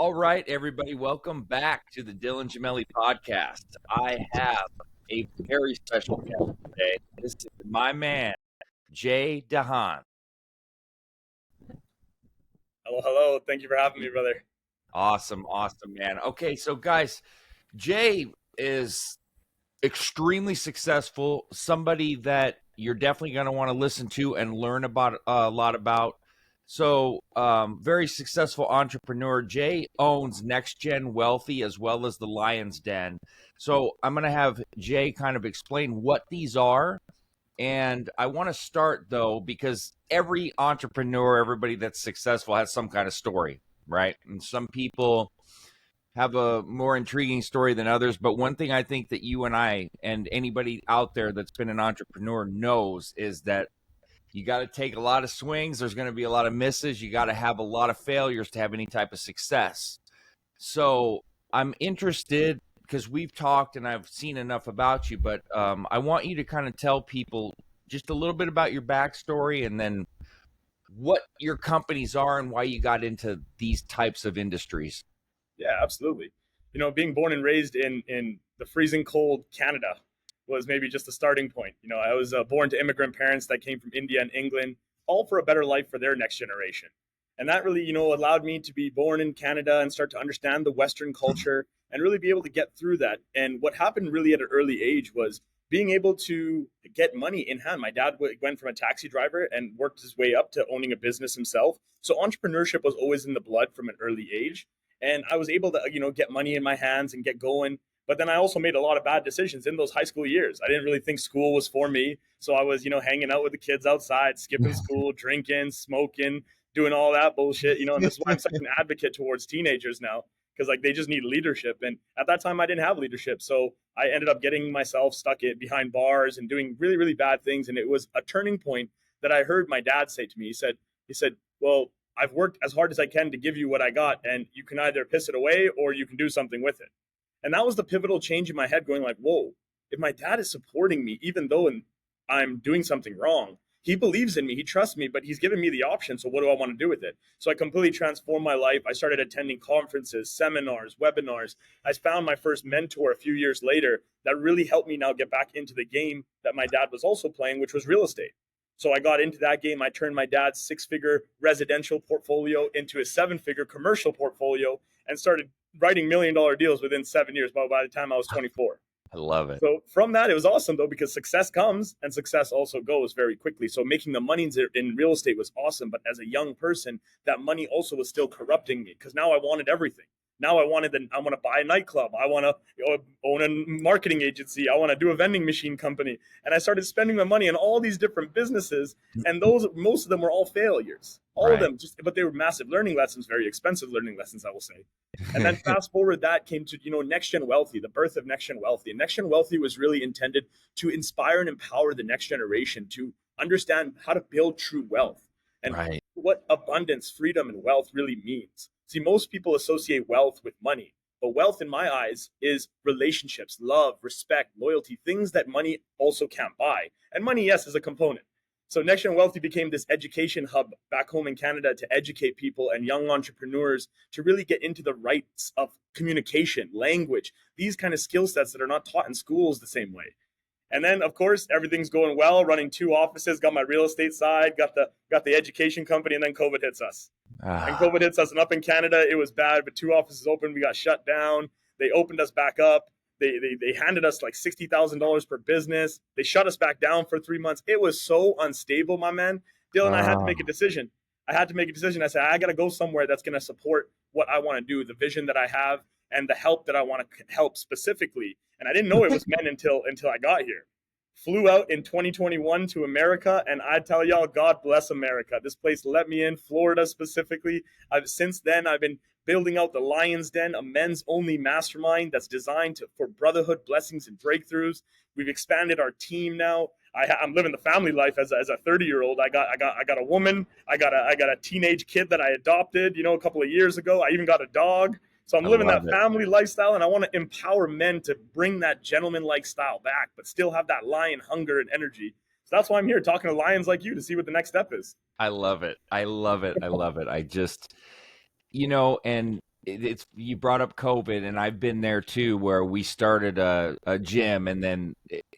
All right, everybody, welcome back to the Dylan Gemelli podcast. I have a very special guest today. This is my man, Jay DeHaan. Hello. Thank you for having me, brother. Awesome, man. Okay, so guys, Jay is extremely successful, somebody that you're definitely going to want to listen to and learn about a lot about. So, very successful entrepreneur. Jay owns Next Gen Wealthy as well as the Lion's Den. So, I'm going to have Jay kind of explain what these are. And I want to start though, because every entrepreneur, everybody that's successful has some kind of story, right? And some people have a more intriguing story than others. But one thing I think that you and I and anybody out there that's been an entrepreneur knows is that you got to take a lot of swings. There's going to be a lot of misses. You got to have a lot of failures to have any type of success. So I'm interested because we've talked and I've seen enough about you, but I want you to kind of tell people just a little bit about your backstory and then what your companies are and why you got into these types of industries. Yeah, absolutely. Being born and raised in the freezing cold Canada was maybe just a starting point. I was born to immigrant parents that came from India and England, all for a better life for their next generation. And that really, allowed me to be born in Canada and start to understand the Western culture and really be able to get through that. And what happened really at an early age was being able to get money in hand. My dad went from a taxi driver and worked his way up to owning a business himself. So entrepreneurship was always in the blood from an early age. And I was able to, get money in my hands and get going. But then I also made a lot of bad decisions in those high school years. I didn't really think school was for me. So I was, hanging out with the kids outside, skipping school, drinking, smoking, doing all that bullshit, and this is why I'm such an advocate towards teenagers now, because like they just need leadership. And at that time I didn't have leadership. So I ended up getting myself stuck behind bars and doing really, really bad things. And it was a turning point that I heard my dad say to me. He said, well, I've worked as hard as I can to give you what I got, and you can either piss it away or you can do something with it. And that was the pivotal change in my head, going like, whoa, if my dad is supporting me, even though I'm doing something wrong, he believes in me, he trusts me, but he's given me the option. So what do I want to do with it? So I completely transformed my life. I started attending conferences, seminars, webinars. I found my first mentor a few years later that really helped me now get back into the game that my dad was also playing, which was real estate. So I got into that game. I turned my dad's 6-figure residential portfolio into a 7-figure commercial portfolio and started writing $1 million deals within 7 years by the time I was 24. I love it. So from that, it was awesome, though, because success comes and success also goes very quickly. So making the money in real estate was awesome. But as a young person, that money also was still corrupting me because now I wanted everything. Now I want to buy a nightclub. I want to own a marketing agency. I want to do a vending machine company. And I started spending my money on all these different businesses. And most of them were all failures. All of them, but they were massive learning lessons, very expensive learning lessons, I will say. And then fast forward, that came to, Next Gen Wealthy, the birth of Next Gen Wealthy. And Next Gen Wealthy was really intended to inspire and empower the next generation to understand how to build true wealth and what abundance, freedom, and wealth really means. See, most people associate wealth with money, but wealth in my eyes is relationships, love, respect, loyalty, things that money also can't buy. And money, yes, is a component. So Next Gen Wealthy became this education hub back home in Canada to educate people and young entrepreneurs to really get into the rights of communication, language, these kind of skill sets that are not taught in schools the same way. And then, of course, everything's going well, running 2 offices, got my real estate side, got the education company, and then COVID hits us. And COVID hits us, and up in Canada, it was bad, but 2 offices open, we got shut down. They opened us back up. They handed us like $60,000 per business. They shut us back down for 3 months. It was so unstable, my man. Dylan, I had to make a decision. I said, I got to go somewhere that's going to support what I want to do, the vision that I have, and the help that I want to help specifically. And I didn't know it was men until I got here. Flew out in 2021 to America, and I tell y'all, God bless America. This place let me in, Florida specifically. Since then, I've been building out the Lion's Den, a men's-only mastermind that's designed for brotherhood, blessings, and breakthroughs. We've expanded our team now. I'm living the family life as a 30-year-old. I got a woman. I got a teenage kid that I adopted, a couple of years ago. I even got a dog. So I'm living that family lifestyle, and I want to empower men to bring that gentleman-like style back, but still have that lion hunger and energy. So that's why I'm here talking to lions like you to see what the next step is. I love it. I just, and it's you brought up COVID, and I've been there too, where we started a gym, and then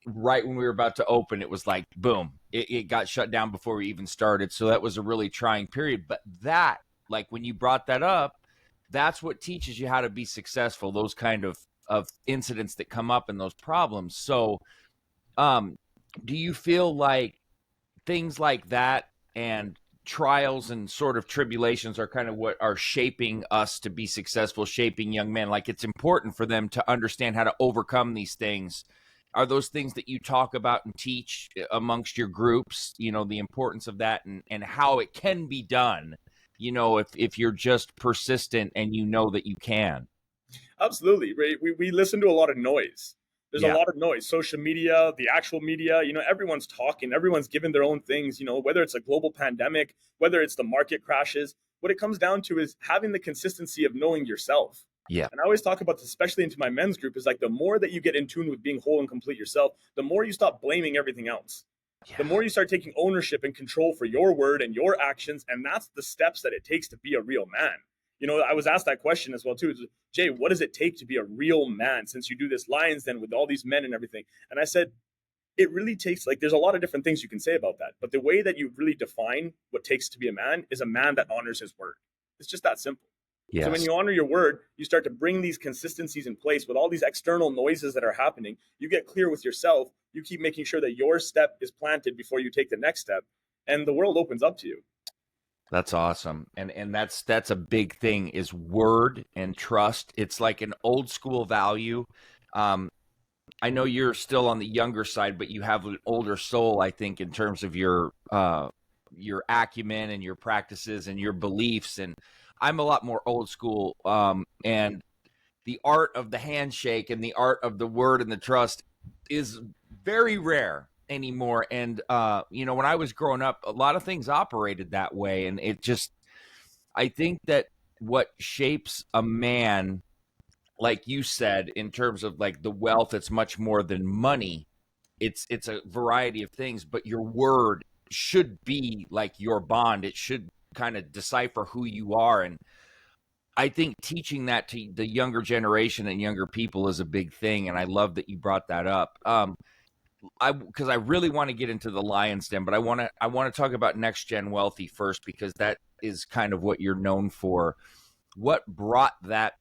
right when we were about to open, it was like boom, it got shut down before we even started. So that was a really trying period. But that, like when you brought that up, that's what teaches you how to be successful. Those kind of incidents that come up and those problems. So, um, do you feel like things like that and trials and sort of tribulations are kind of what are shaping us to be successful, shaping young men? Like it's important for them to understand how to overcome these things. Are those things that you talk about and teach amongst your groups, the importance of that, and how it can be done, if you're just persistent and you know that you can? Absolutely, right? We listen to a lot of noise. There's a Yeah. lot of noise. Social media, the actual media, everyone's talking, everyone's giving their own things, whether it's a global pandemic, whether it's the market crashes. What it comes down to is having the consistency of knowing yourself. Yeah. And I always talk about this, especially into my men's group, is like the more that you get in tune with being whole and complete yourself, the more you stop blaming everything else. The Yeah. more you start taking ownership and control for your word and your actions. And that's the steps that it takes to be a real man. I was asked that question as well too. Jay, what does it take to be a real man? Since you do this Lions Den with all these men and everything, and I said it really takes, like, there's a lot of different things you can say about that, but the way that you really define what takes to be a man is a man that honors his word. It's just that simple. So when Yes. you honor your word, you start to bring these consistencies in place with all these external noises that are happening. You get clear with yourself. You keep making sure that your step is planted before you take the next step, and the world opens up to you. That's awesome. And that's a big thing is word and trust. It's like an old school value. Um, I know you're still on the younger side, but you have an older soul, I think, in terms of your acumen and your practices and your beliefs. And I'm a lot more old school. And the art of the handshake and the art of the word and the trust is very rare anymore. And when I was growing up, a lot of things operated that way, and it just, I think that what shapes a man, like you said, in terms of like the wealth, it's much more than money. It's a variety of things, but your word should be like your bond. It should kind of decipher who you are. And I think teaching that to the younger generation and younger people is a big thing, and I love that you brought that up. Because I really want to get into the Lions Den, but I want to talk about Next Gen Wealthy first, because that is kind of what you're known for. What brought that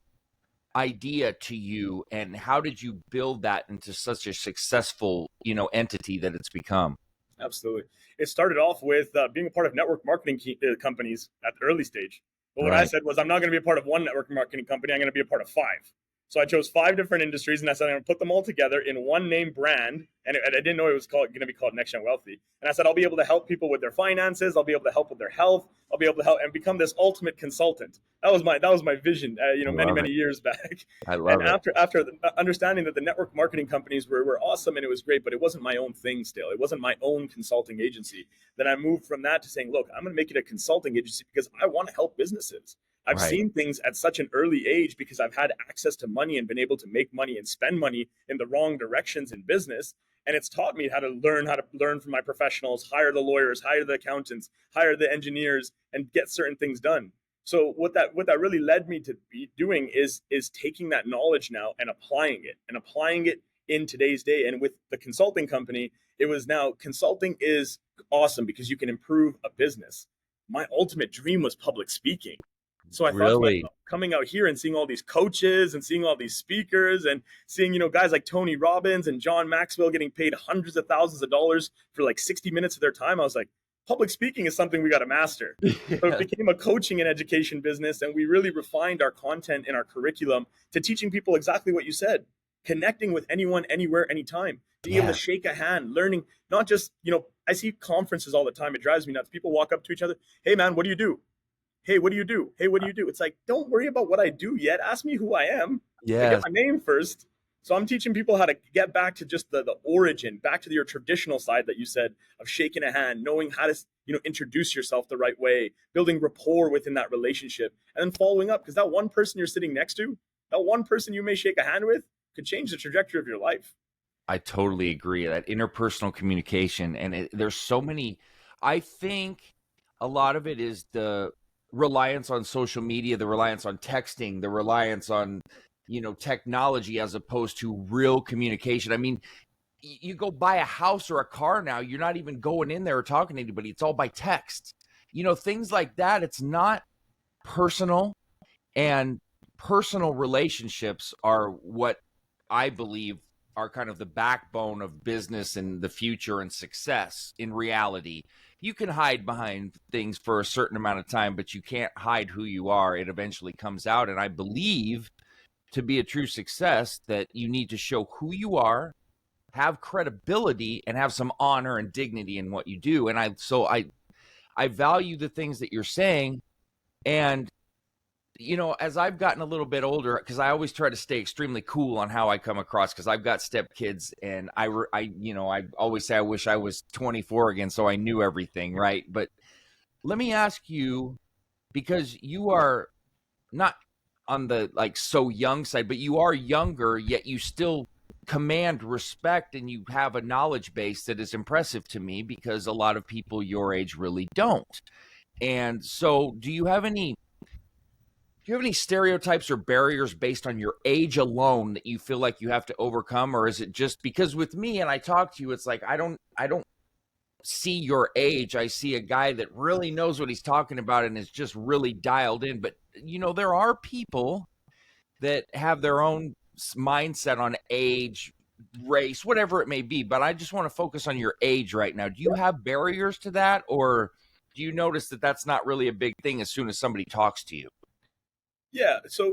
idea to you, and how did you build that into such a successful entity that it's become? Absolutely. It started off with being a part of network marketing companies at the early stage. But what I Right. said was, I'm not going to be a part of one network marketing company. I'm going to be a part of five. So I chose five different industries, and I said I'm going to put them all together in one name brand. And I didn't know it was going to be called Next Gen Wealthy. And I said I'll be able to help people with their finances. I'll be able to help with their health. I'll be able to help and become this ultimate consultant. That was my vision. I Many love it. years back. I And love it. after understanding that the network marketing companies were awesome and it was great, but it wasn't my own thing still. It wasn't my own consulting agency. Then I moved from that to saying, look, I'm going to make it a consulting agency because I want to help businesses. I've Right. seen things at such an early age because I've had access to money and been able to make money and spend money in the wrong directions in business. And it's taught me how to learn from my professionals, hire the lawyers, hire the accountants, hire the engineers, and get certain things done. So what that really led me to be doing is taking that knowledge now and applying it in today's day. And with the consulting company, it was now consulting is awesome because you can improve a business. My ultimate dream was public speaking. So I thought to Really? myself, coming out here and seeing all these coaches and seeing all these speakers and seeing, guys like Tony Robbins and John Maxwell getting paid hundreds of thousands of dollars for like 60 minutes of their time, I was like, public speaking is something we got to master. So it Yeah. became a coaching and education business, and we really refined our content and our curriculum to teaching people exactly what you said, connecting with anyone, anywhere, anytime, being able to Yeah. shake a hand, learning, not just, I see conferences all the time. It drives me nuts. People walk up to each other. Hey, man, what do you do? Hey, what do you do? Hey, what do you do? It's like, don't worry about what I do yet. Ask me who I am. Like, get Yes. my name first. So I'm teaching people how to get back to just the origin, back to your traditional side that you said of shaking a hand, knowing how to, introduce yourself the right way, building rapport within that relationship, and then following up. Because that one person you're sitting next to, that one person you may shake a hand with could change the trajectory of your life. I totally agree. That interpersonal communication, and there's so many. I think a lot of it is the reliance on social media, the reliance on texting, the reliance on, technology as opposed to real communication. I mean, you go buy a house or a car now, you're not even going in there or talking to anybody. It's all by text. Things like that. It's not personal, and personal relationships are what I believe are kind of the backbone of business and the future and success in reality. You can hide behind things for a certain amount of time, but you can't hide who you are. It eventually comes out. And I believe to be a true success that you need to show who you are, have credibility, and have some honor and dignity in what you do. And I value the things that you're saying. And as I've gotten a little bit older, because I always try to stay extremely cool on how I come across, because I've got stepkids, and I always say I wish I was 24 again, so I knew everything, right? But let me ask you, because you are not on the like so young side, but you are younger, yet you still command respect, and you have a knowledge base that is impressive to me, because a lot of people your age really don't. And so, do you have any stereotypes or barriers based on your age alone that you feel like you have to overcome? Or is it just because with me, and I talk to you, it's like I don't see your age. I see a guy that really knows what he's talking about and is just really dialed in. But there are people that have their own mindset on age, race, whatever it may be. But I just want to focus on your age right now. Do you have barriers to that, or do you notice that that's not really a big thing as soon as somebody talks to you?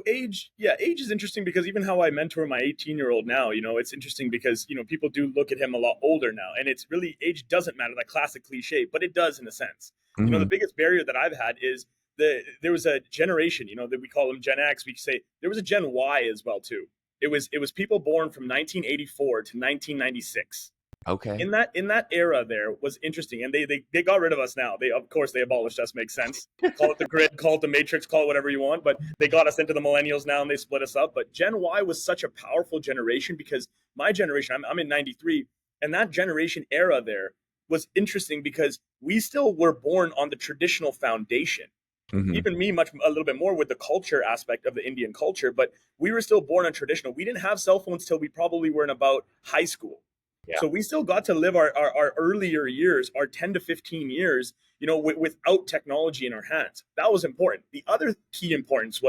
Age is interesting because even how I mentor my 18-year-old now, it's interesting because, people do look at him a lot older now, and it's really, age doesn't matter, that classic cliche, but it does in a sense. The Mm-hmm. biggest barrier that I've had is there was a generation, that we call them Gen X. We say there was a Gen Y as well too. It was people born from 1984 to 1996. Okay. In that era there was interesting, and they got rid of us now. They, of course, they abolished us. Makes sense. Call it the grid, call it the matrix, call it whatever you want, but they got us into the millennials now, and they split us up. But Gen Y was such a powerful generation because my generation, I'm in 93, and that generation era there was interesting because we still were born on the traditional foundation. Mm-hmm. Even me, a little bit more with the culture aspect of the Indian culture, but we were still born on traditional. We didn't have cell phones till we probably were in about high school. Yeah. So we still got to live our earlier years, our 10 to 15 years, without technology in our hands. That was important. The other key importance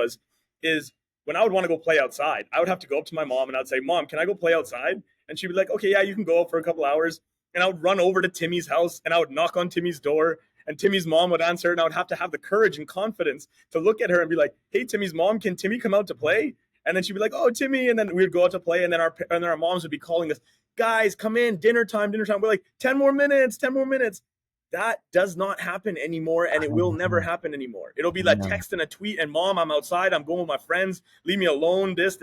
is when I would want to go play outside, I would have to go up to my mom and I'd say, Mom, can I go play outside? And she'd be like, okay, yeah, you can go up for a couple hours. And I would run over to Timmy's house and I would knock on Timmy's door, and Timmy's mom would answer, and I would have to have the courage and confidence to look at her and be like, hey, Timmy's mom, can Timmy come out to play? And then she'd be like, oh, Timmy. And then we'd go out to play. And then our moms would be calling us, guys, come in, dinner time, dinner time. We're like, 10 more minutes, 10 more minutes. That does not happen anymore, and it will never happen anymore. It'll be like text and a tweet, and Mom, I'm outside, I'm going with my friends, leave me alone, this.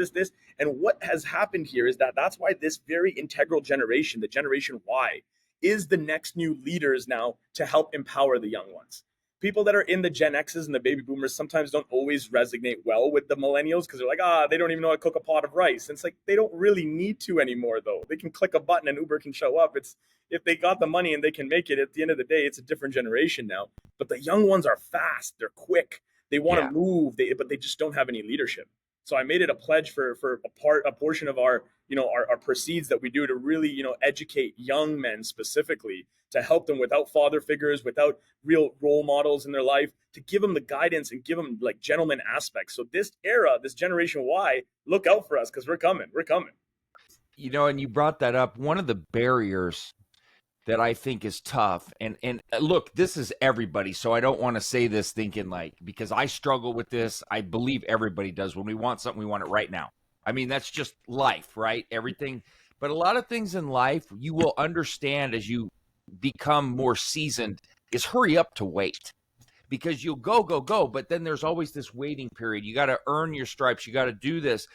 And what has happened here is that's why this very integral generation, the Generation Y, is the next new leaders now to help empower the young ones. People that are in the Gen X's and the baby boomers sometimes don't always resonate well with the millennials because they're like, they don't even know how to cook a pot of rice. And it's like, they don't really need to anymore, though. They can click a button and Uber can show up. It's if they got the money and they can make it, at the end of the day, it's a different generation now. But the young ones are fast. They're quick. They want to move, but they just don't have any leadership. So I made it a pledge for a portion of our proceeds that we do to really, educate young men specifically, to help them without father figures, without real role models in their life, to give them the guidance and give them like gentleman aspects. So this era, this Generation Y, look out for us because we're coming. We're coming. And you brought that up. One of the barriers that I think is tough, and look, this is everybody, so I don't want to say this thinking like, because I struggle with this. I believe everybody does. When we want something, we want it right now. I mean, that's just life, right? Everything. But a lot of things in life you will understand as you become more seasoned is hurry up to wait, because you'll go, but then there's always this waiting period. You got to earn your stripes. You got to do this.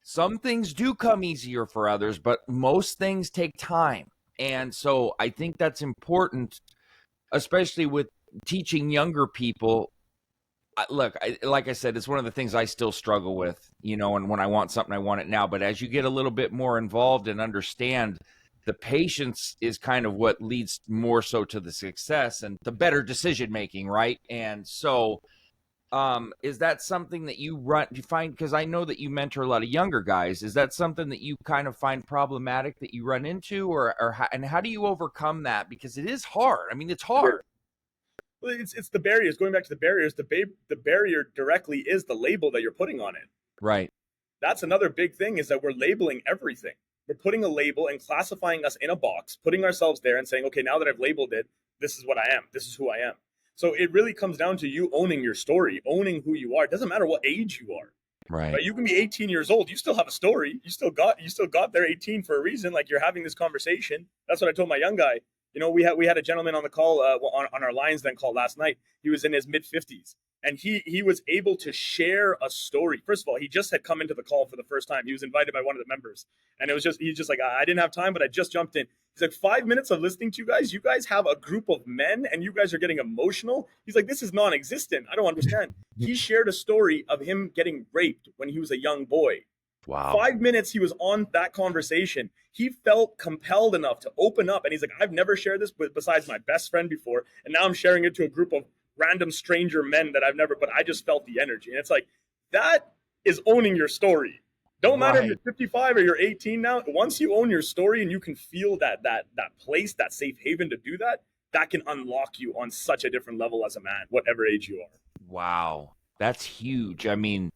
Some things do come easier for others, but most things take time. And so I think that's important, especially with teaching younger people. Look, like I said, it's one of the things I still struggle with, and when I want something, I want it now. But as you get a little bit more involved and understand, the patience is kind of what leads more so to the success and the better decision making, right? And so Is that something that you find, because I know that you mentor a lot of younger guys, is that something that you kind of find problematic that you run into, and how do you overcome that? Because it is hard. I mean, it's hard. Well, it's the barriers. Going back to the barriers, the barrier directly is the label that you're putting on it. Right. That's another big thing, is that we're labeling everything. We're putting a label and classifying us in a box, putting ourselves there and saying, okay, now that I've labeled it, this is what I am. This is who I am. So it really comes down to you owning your story, owning who you are. It doesn't matter what age you are. Right. You can be 18 years old. You still have a story. You still got there 18 for a reason. Like, you're having this conversation. That's what I told my young guy. We had a gentleman on the call on our Lions Den call last night. He was in his mid 50s, and he was able to share a story. First of all, he just had come into the call for the first time. He was invited by one of the members, and he's just like, I didn't have time, but I just jumped in. He's like, 5 minutes of listening to you guys. You guys have a group of men, and you guys are getting emotional. He's like, this is non-existent. I don't understand. He shared a story of him getting raped when he was a young boy. Wow. 5 minutes he was on that conversation. He felt compelled enough to open up, and he's like, I've never shared this besides my best friend before, and now I'm sharing it to a group of random stranger men that but I just felt the energy. And it's like, that is owning your story. Don't matter if you're 55 or you're 18 now. Once you own your story and you can feel that place, that safe haven to do that, that can unlock you on such a different level as a man, whatever age you are. Wow. That's huge. I mean,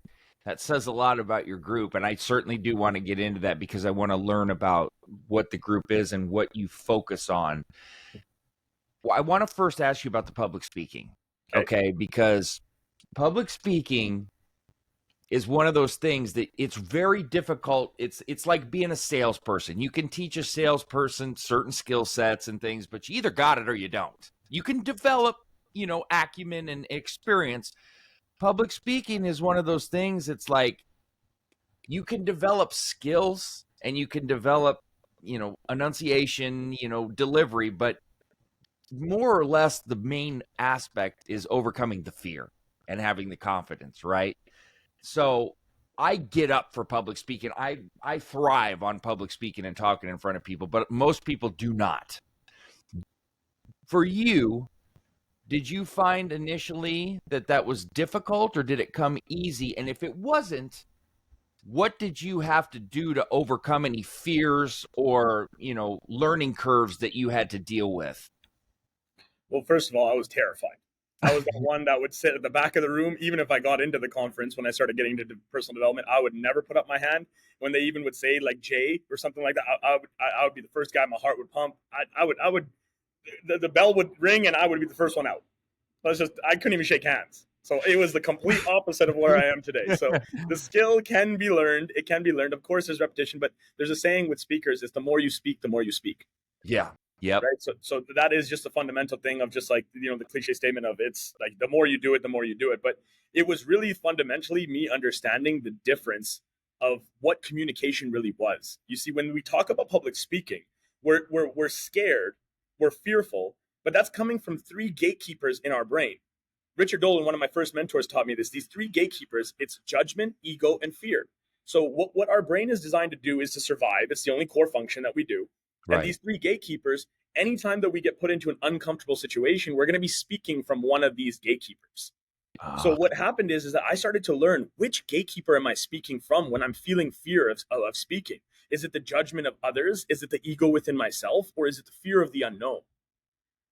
that says a lot about your group, and I certainly do want to get into that because I want to learn about what the group is and what you focus on. Well, I want to first ask you about the public speaking, okay? Because public speaking is one of those things that it's very difficult. It's like being a salesperson. You can teach a salesperson certain skill sets and things, but you either got it or you don't. You can develop, acumen and experience. Public speaking is one of those things. It's like you can develop skills and you can develop, enunciation, delivery, but more or less the main aspect is overcoming the fear and having the confidence, right? So I get up for public speaking. I thrive on public speaking and talking in front of people, but most people do not. For you, did you find initially that was difficult, or did it come easy? And if it wasn't, what did you have to do to overcome any fears or, learning curves that you had to deal with? Well, first of all, I was terrified. I was the one that would sit at the back of the room. Even if I got into the conference, when I started getting into personal development, I would never put up my hand. When they even would say like Jay or something like that, I would be the first guy. My heart would pump. The bell would ring and I would be the first one out. I couldn't even shake hands. So it was the complete opposite of where I am today. So the skill can be learned. It can be learned. Of course, there's repetition, but there's a saying with speakers is the more you speak, the more you speak. Yeah. Yep. Right. So that is just a fundamental thing of just like, the cliche statement of it's like the more you do it, the more you do it. But it was really fundamentally me understanding the difference of what communication really was. You see, when we talk about public speaking, we're scared, we're fearful, but that's coming from three gatekeepers in our brain. Richard Dolan, one of my first mentors, taught me this. These three gatekeepers, it's judgment, ego, and fear. So what our brain is designed to do is to survive. It's the only core function that we do. Right. And these three gatekeepers, anytime that we get put into an uncomfortable situation, we're going to be speaking from one of these gatekeepers. So what happened is that I started to learn, which gatekeeper am I speaking from when I'm feeling fear of speaking? Is it the judgment of others? Is it the ego within myself? Or is it the fear of the unknown?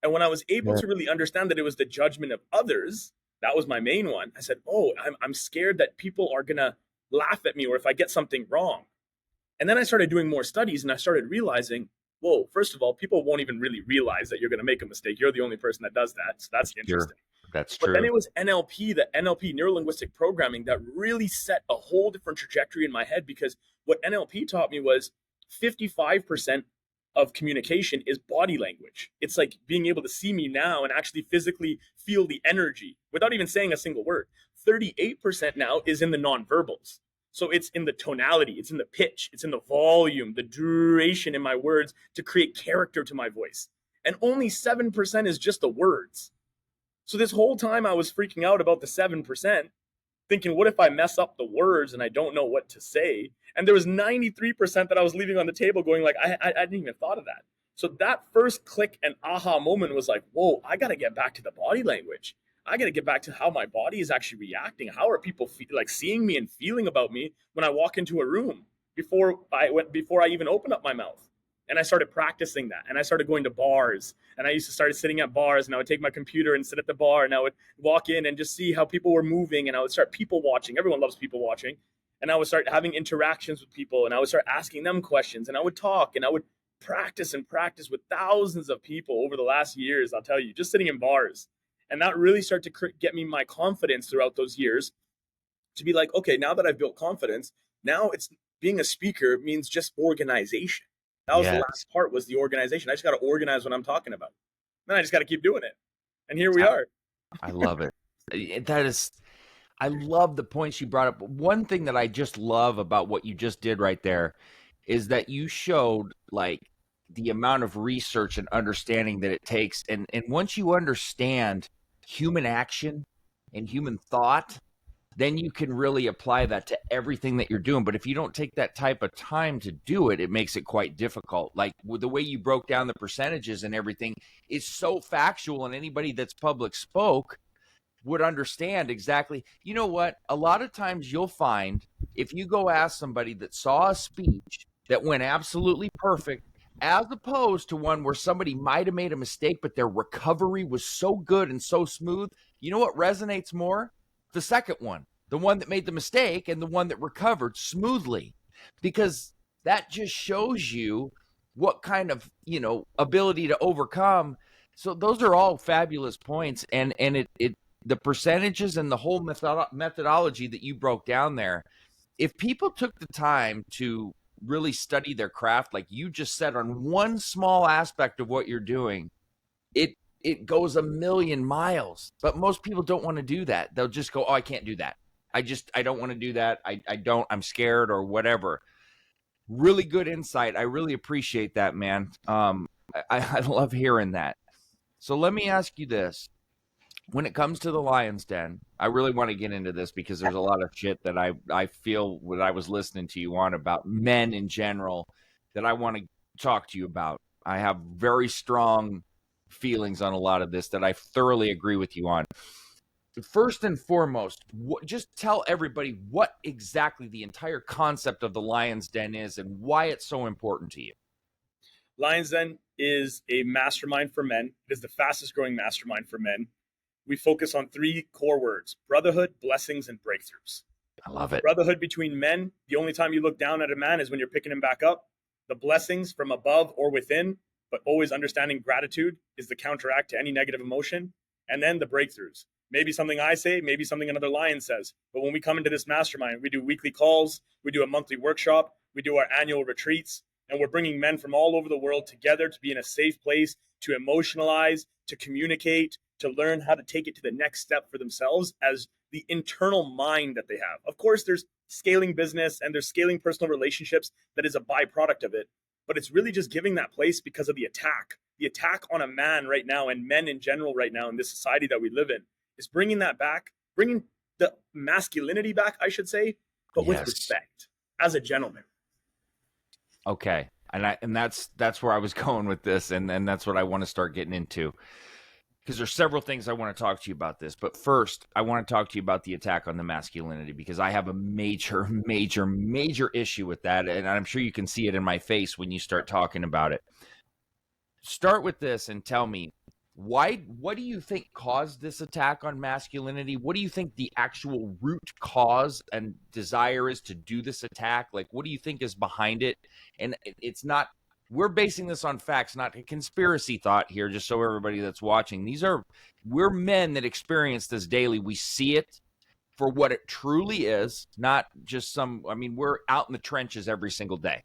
And when I was able to really understand that it was the judgment of others, that was my main one. I said, I'm scared that people are going to laugh at me or if I get something wrong. And then I started doing more studies and I started realizing, whoa, first of all, people won't even really realize that you're going to make a mistake. You're the only person that does that. So that's interesting. Sure. That's true. But then it was NLP, the NLP, neuro-linguistic programming, that really set a whole different trajectory in my head, because what NLP taught me was 55% of communication is body language. It's like being able to see me now and actually physically feel the energy without even saying a single word. 38% now is in the nonverbals. So it's in the tonality, it's in the pitch, it's in the volume, the duration in my words to create character to my voice. And only 7% is just the words. So this whole time I was freaking out about the 7%, thinking, what if I mess up the words and I don't know what to say? And there was 93% that I was leaving on the table going like, I didn't even thought of that. So that first click and aha moment was like, whoa, I got to get back to the body language. I got to get back to how my body is actually reacting. How are people like seeing me and feeling about me when I walk into a room before I even open up my mouth? And I started practicing that. And I started going to bars. And I used to start sitting at bars, and I would take my computer and sit at the bar, and I would walk in and just see how people were moving, and I would start people watching. Everyone loves people watching. And I would start having interactions with people, and I would start asking them questions, and I would talk, and I would practice and practice with thousands of people over the last years, I'll tell you, just sitting in bars. And that really started to get me my confidence throughout those years to be like, okay, now that I've built confidence, now it's being a speaker means just organization. That was the Yes. last part, was the organization. I just got to organize what I'm talking about. Then I just got to keep doing it. And here we are. I love it. That is, I love the points you brought up. One thing that I just love about what you just did right there is that you showed like the amount of research and understanding that it takes. And once you understand human action and human thought, then you can really apply that to everything that you're doing. But if you don't take that type of time to do it, it makes it quite difficult. Like with the way you broke down the percentages and everything is so factual, and anybody that's public spoke would understand exactly. You know what? A lot of times you'll find if you go ask somebody that saw a speech that went absolutely perfect, as opposed to one where somebody might have made a mistake, but their recovery was so good and so smooth, you know what resonates more? The second one, the one that made the mistake and the one that recovered smoothly, because that just shows you what kind of, ability to overcome. So those are all fabulous points. And it the percentages and the whole methodology that you broke down there, if people took the time to really study their craft, like you just said, on one small aspect of what you're doing, it goes a million miles. But most people don't want to do that. They'll just go, oh, I can't do that. I don't want to do that. I'm scared or whatever. Really good insight. I really appreciate that, man. I love hearing that. So let me ask you this. When it comes to the Lion's Den, I really want to get into this because there's a lot of shit that I feel when I was listening to you on about men in general that I want to talk to you about. I have very strong feelings on a lot of this that I thoroughly agree with you on. First and foremost, just tell everybody what exactly the entire concept of the Lion's Den is and why it's so important to you. Lions Den is a mastermind for men. It is the fastest growing mastermind for men. We focus on 3 core words: brotherhood, blessings, and breakthroughs. I love it. Brotherhood between men. The only time you look down at a man is when you're picking him back up. The blessings from above or within, but always understanding gratitude is the counteract to any negative emotion. And then the breakthroughs. Maybe something I say, maybe something another lion says. But when we come into this mastermind, we do weekly calls, we do a monthly workshop, we do our annual retreats, and we're bringing men from all over the world together to be in a safe place, to emotionalize, to communicate, to learn how to take it to the next step for themselves as the internal mind that they have. Of course, there's scaling business and there's scaling personal relationships that is a byproduct of it, but it's really just giving that place because of the attack on a man right now, and men in general right now in this society that we live in, is bringing that back, bringing the masculinity back, I should say, but with respect, as a gentleman. Okay. And that's where I was going with this, and that's what I want to start getting into. Because there's several things I want to talk to you about this. But first, I want to talk to you about the attack on the masculinity, because I have a major, major, major issue with that. And I'm sure you can see it in my face when you start talking about it. Start with this and tell me, what do you think caused this attack on masculinity? What do you think the actual root cause and desire is to do this attack? Like, what do you think is behind it? And it's not, we're basing this on facts, not a conspiracy thought here, just so everybody that's watching, we're men that experience this daily. We see it for what it truly is, not just we're out in the trenches every single day.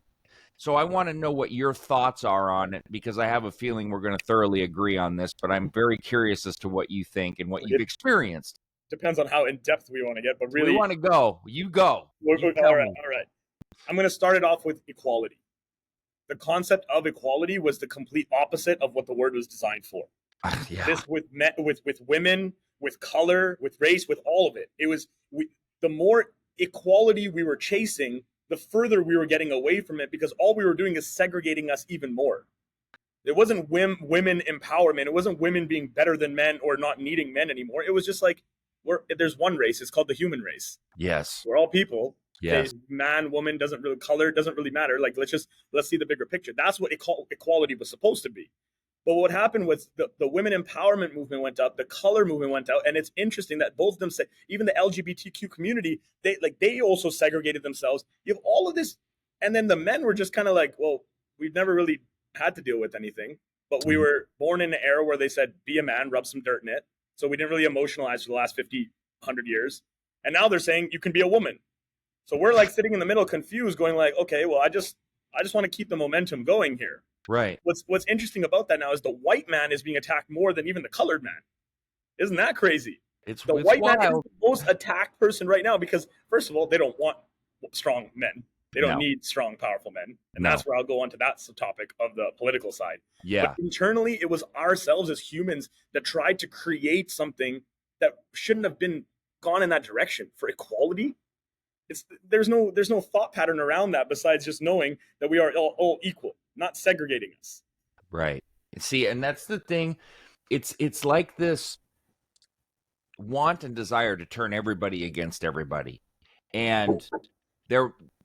So I want to know what your thoughts are on it, because I have a feeling we're going to thoroughly agree on this, but I'm very curious as to what you think and what you've experienced. Depends on how in depth we want to get, but really, we want to go. You go. All right. I'm going to start it off with equality. The concept of equality was the complete opposite of what the word was designed for. Yeah. This with men, with women, with color, with race, with all of it. It was the more equality we were chasing, the further we were getting away from it, because all we were doing is segregating us even more. It wasn't women empowerment. It wasn't women being better than men or not needing men anymore. It was just like there's one race. It's called the human race. Yes. We're all people. Okay, Yes. man, woman doesn't really color doesn't really matter. Like let's see the bigger picture. That's what equality was supposed to be. But what happened was the women empowerment movement went up, the color movement went out, and it's interesting that both of them say, even the LGBTQ community, they also segregated themselves. You have all of this, and then the men were just kind of like, well, we've never really had to deal with anything, but we were born in an era where they said, be a man, rub some dirt in it. So we didn't really emotionalize for the last 50, 100 years. And now they're saying you can be a woman. So we're like sitting in the middle, confused, going like, okay, well, I just want to keep the momentum going here. Right. What's interesting about that now is the white man is being attacked more than even the colored man. Isn't that crazy? The white wild. man is the most attacked person right now because, first of all, they don't want strong men. They don't need strong, powerful men. And that's where I'll go on to that topic of the political side. Yeah. But internally, it was ourselves as humans that tried to create something that shouldn't have been gone in that direction for equality. There's no thought pattern around that besides just knowing that we are all equal, not segregating us. Right. See, and that's the thing. It's like this want and desire to turn everybody against everybody. And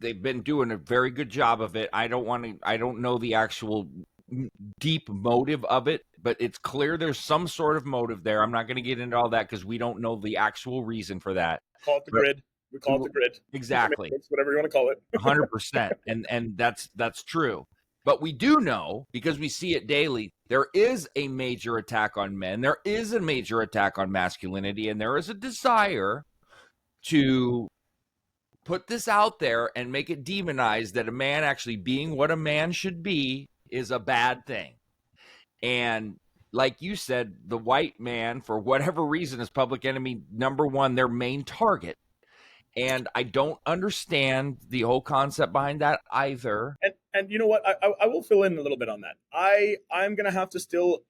they've been doing a very good job of it. I don't know the actual deep motive of it, but it's clear there's some sort of motive there. I'm not going to get into all that because we don't know the actual reason for that. Call it the grid. We call it the grid. Exactly. Whatever you want to call it. 100%. And that's true. But we do know, because we see it daily, there is a major attack on men. There is a major attack on masculinity, and there is a desire to put this out there and make it demonized that a man actually being what a man should be is a bad thing. And like you said, the white man, for whatever reason, is public enemy number one, their main target. And I don't understand the whole concept behind that either. And you know what? I will fill in a little bit on that. I'm going to have to still,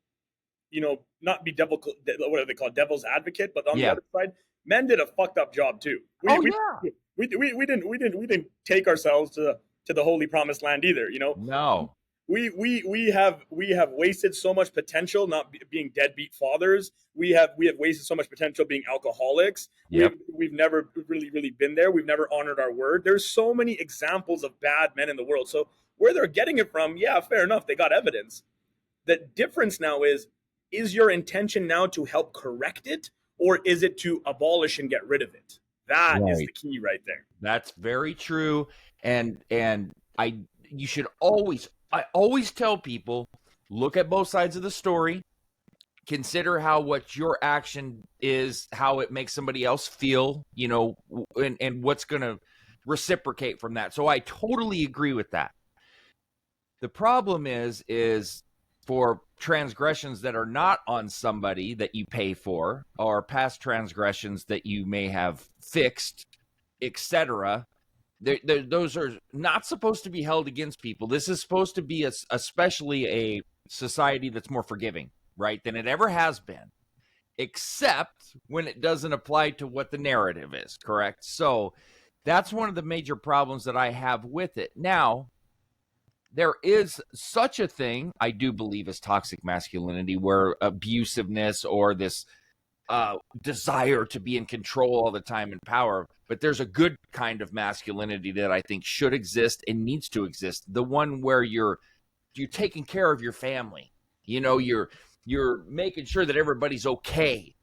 not be what do they call devil's advocate, but on the other side, men did a fucked up job too. We didn't take ourselves to the holy promised land either. No. We have wasted so much potential not being deadbeat fathers. We have wasted so much potential being alcoholics. Yep. We've never really been there. We've never honored our word. There's so many examples of bad men in the world. So where they're getting it from, yeah, fair enough. They got evidence. The difference now is your intention now to help correct it, or is it to abolish and get rid of it? That is the key right there. That's very true. And I always tell people, look at both sides of the story, consider what your action is, how it makes somebody else feel, and what's going to reciprocate from that. So I totally agree with that. The problem is for transgressions that are not on somebody that you pay for, or past transgressions that you may have fixed, etc., those are not supposed to be held against people. This is supposed to be especially a society that's more forgiving, right, than it ever has been, except when it doesn't apply to what the narrative is, correct? So that's one of the major problems that I have with it. Now, there is such a thing, I do believe, as toxic masculinity, where abusiveness or this desire to be in control all the time and power, but there's a good kind of masculinity that I think should exist and needs to exist. The one where you're taking care of your family, you're making sure that everybody's okay,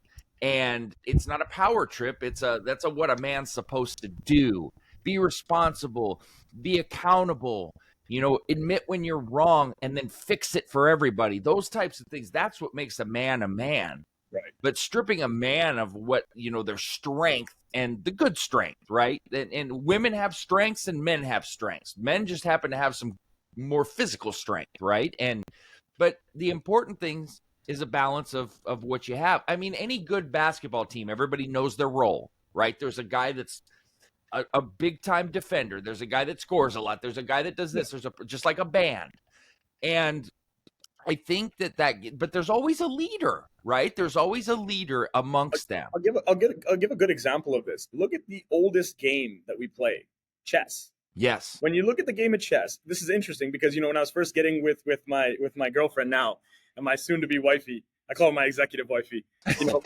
and it's not a power trip. That's what a man's supposed to do. Be responsible, be accountable, admit when you're wrong, and then fix it for everybody. Those types of things, that's what makes a man a man. Right. But stripping a man of what, their strength and the good strength, right? And women have strengths and men have strengths. Men just happen to have some more physical strength, right? But the important thing is a balance of what you have. I mean, any good basketball team, everybody knows their role, right? There's a guy that's a big-time defender. There's a guy that scores a lot. There's a guy that does this. There's just like a band. And I think but there's always a leader, right? There's always a leader amongst them. I'll give a good example of this. Look at the oldest game that we play, chess. Yes. When you look at the game of chess, this is interesting because, when I was first getting with my girlfriend now, and my soon to be wifey, I call her my executive wifey. You know,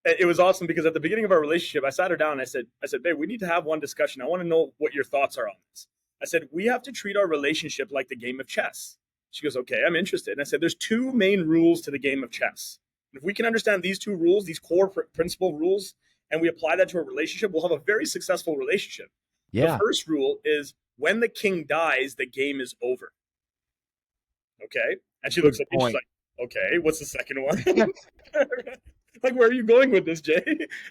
it was awesome because at the beginning of our relationship, I sat her down and I said, babe, we need to have one discussion. I want to know what your thoughts are on this. I said, we have to treat our relationship like the game of chess. She goes, okay, I'm interested. And I said, there's two main rules to the game of chess. If we can understand these two rules, these core principle rules, and we apply that to a relationship, we'll have a very successful relationship. The Yeah. first rule is when the king dies, the game is over. Okay? And she Good looks at me, she's point. like, okay, what's the second one? Like, where are you going with this, Jay?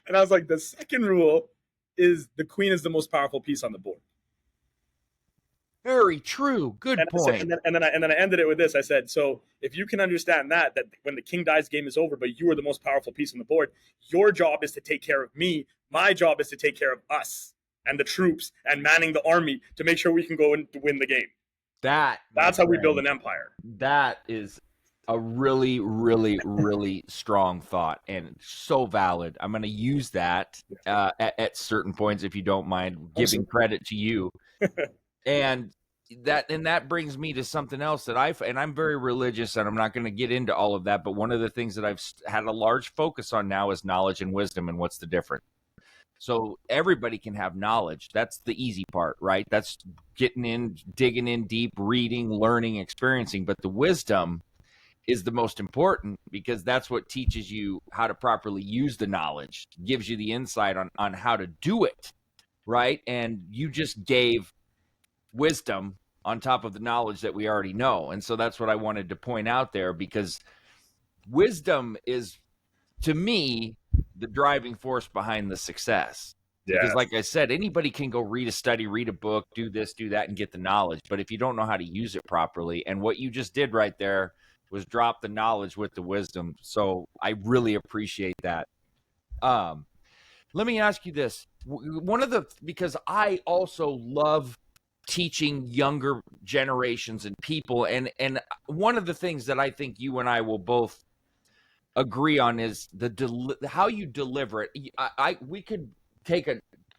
And I was like, the second rule is the queen is the most powerful piece on the board. Very true. Good And I said, point. and then I ended it with this. I said, so if you can understand that when the king dies, game is over, but you are the most powerful piece on the board, your job is to take care of me. My job is to take care of us and the troops and manning the army to make sure we can go and to win the game. That's how we build an empire. That is a really, really, really strong thought and so valid. I'm going to use that at certain points, if you don't mind giving credit to you. And that brings me to something else that I'm very religious, and I'm not going to get into all of that. But one of the things that I've had a large focus on now is knowledge and wisdom, and what's the difference. So everybody can have knowledge. That's the easy part, right? That's getting in, digging in deep, reading, learning, experiencing. But the wisdom is the most important because that's what teaches you how to properly use the knowledge, gives you the insight on how to do it, right? And you just gave wisdom on top of the knowledge that we already know. And so that's what I wanted to point out there, because wisdom is, to me, the driving force behind the success. Yeah. Because like I said, anybody can go read a study, read a book, do this, do that, and get the knowledge. But if you don't know how to use it properly, and what you just did right there was drop the knowledge with the wisdom. So I really appreciate that. Let me ask you this. Because I also love teaching younger generations and people, and one of the things that I think you and I will both agree on is how you deliver it. We could take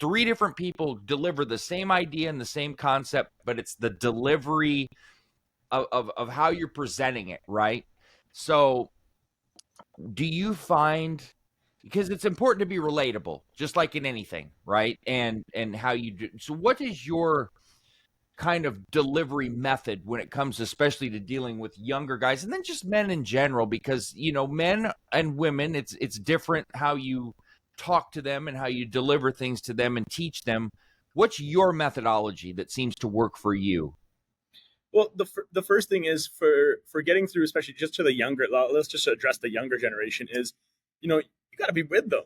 three different people deliver the same idea and the same concept, but it's the delivery of how you're presenting it, right? So do you find, because it's important to be relatable, just like in anything, right? And how you do. So what is your kind of delivery method when it comes especially to dealing with younger guys, and then just men in general? Because men and women, it's different how you talk to them and how you deliver things to them and teach them. What's your methodology that seems to work for you? Well, the first thing is for getting through, especially just to the younger. Let's just address the younger generation. Is you got to be with them.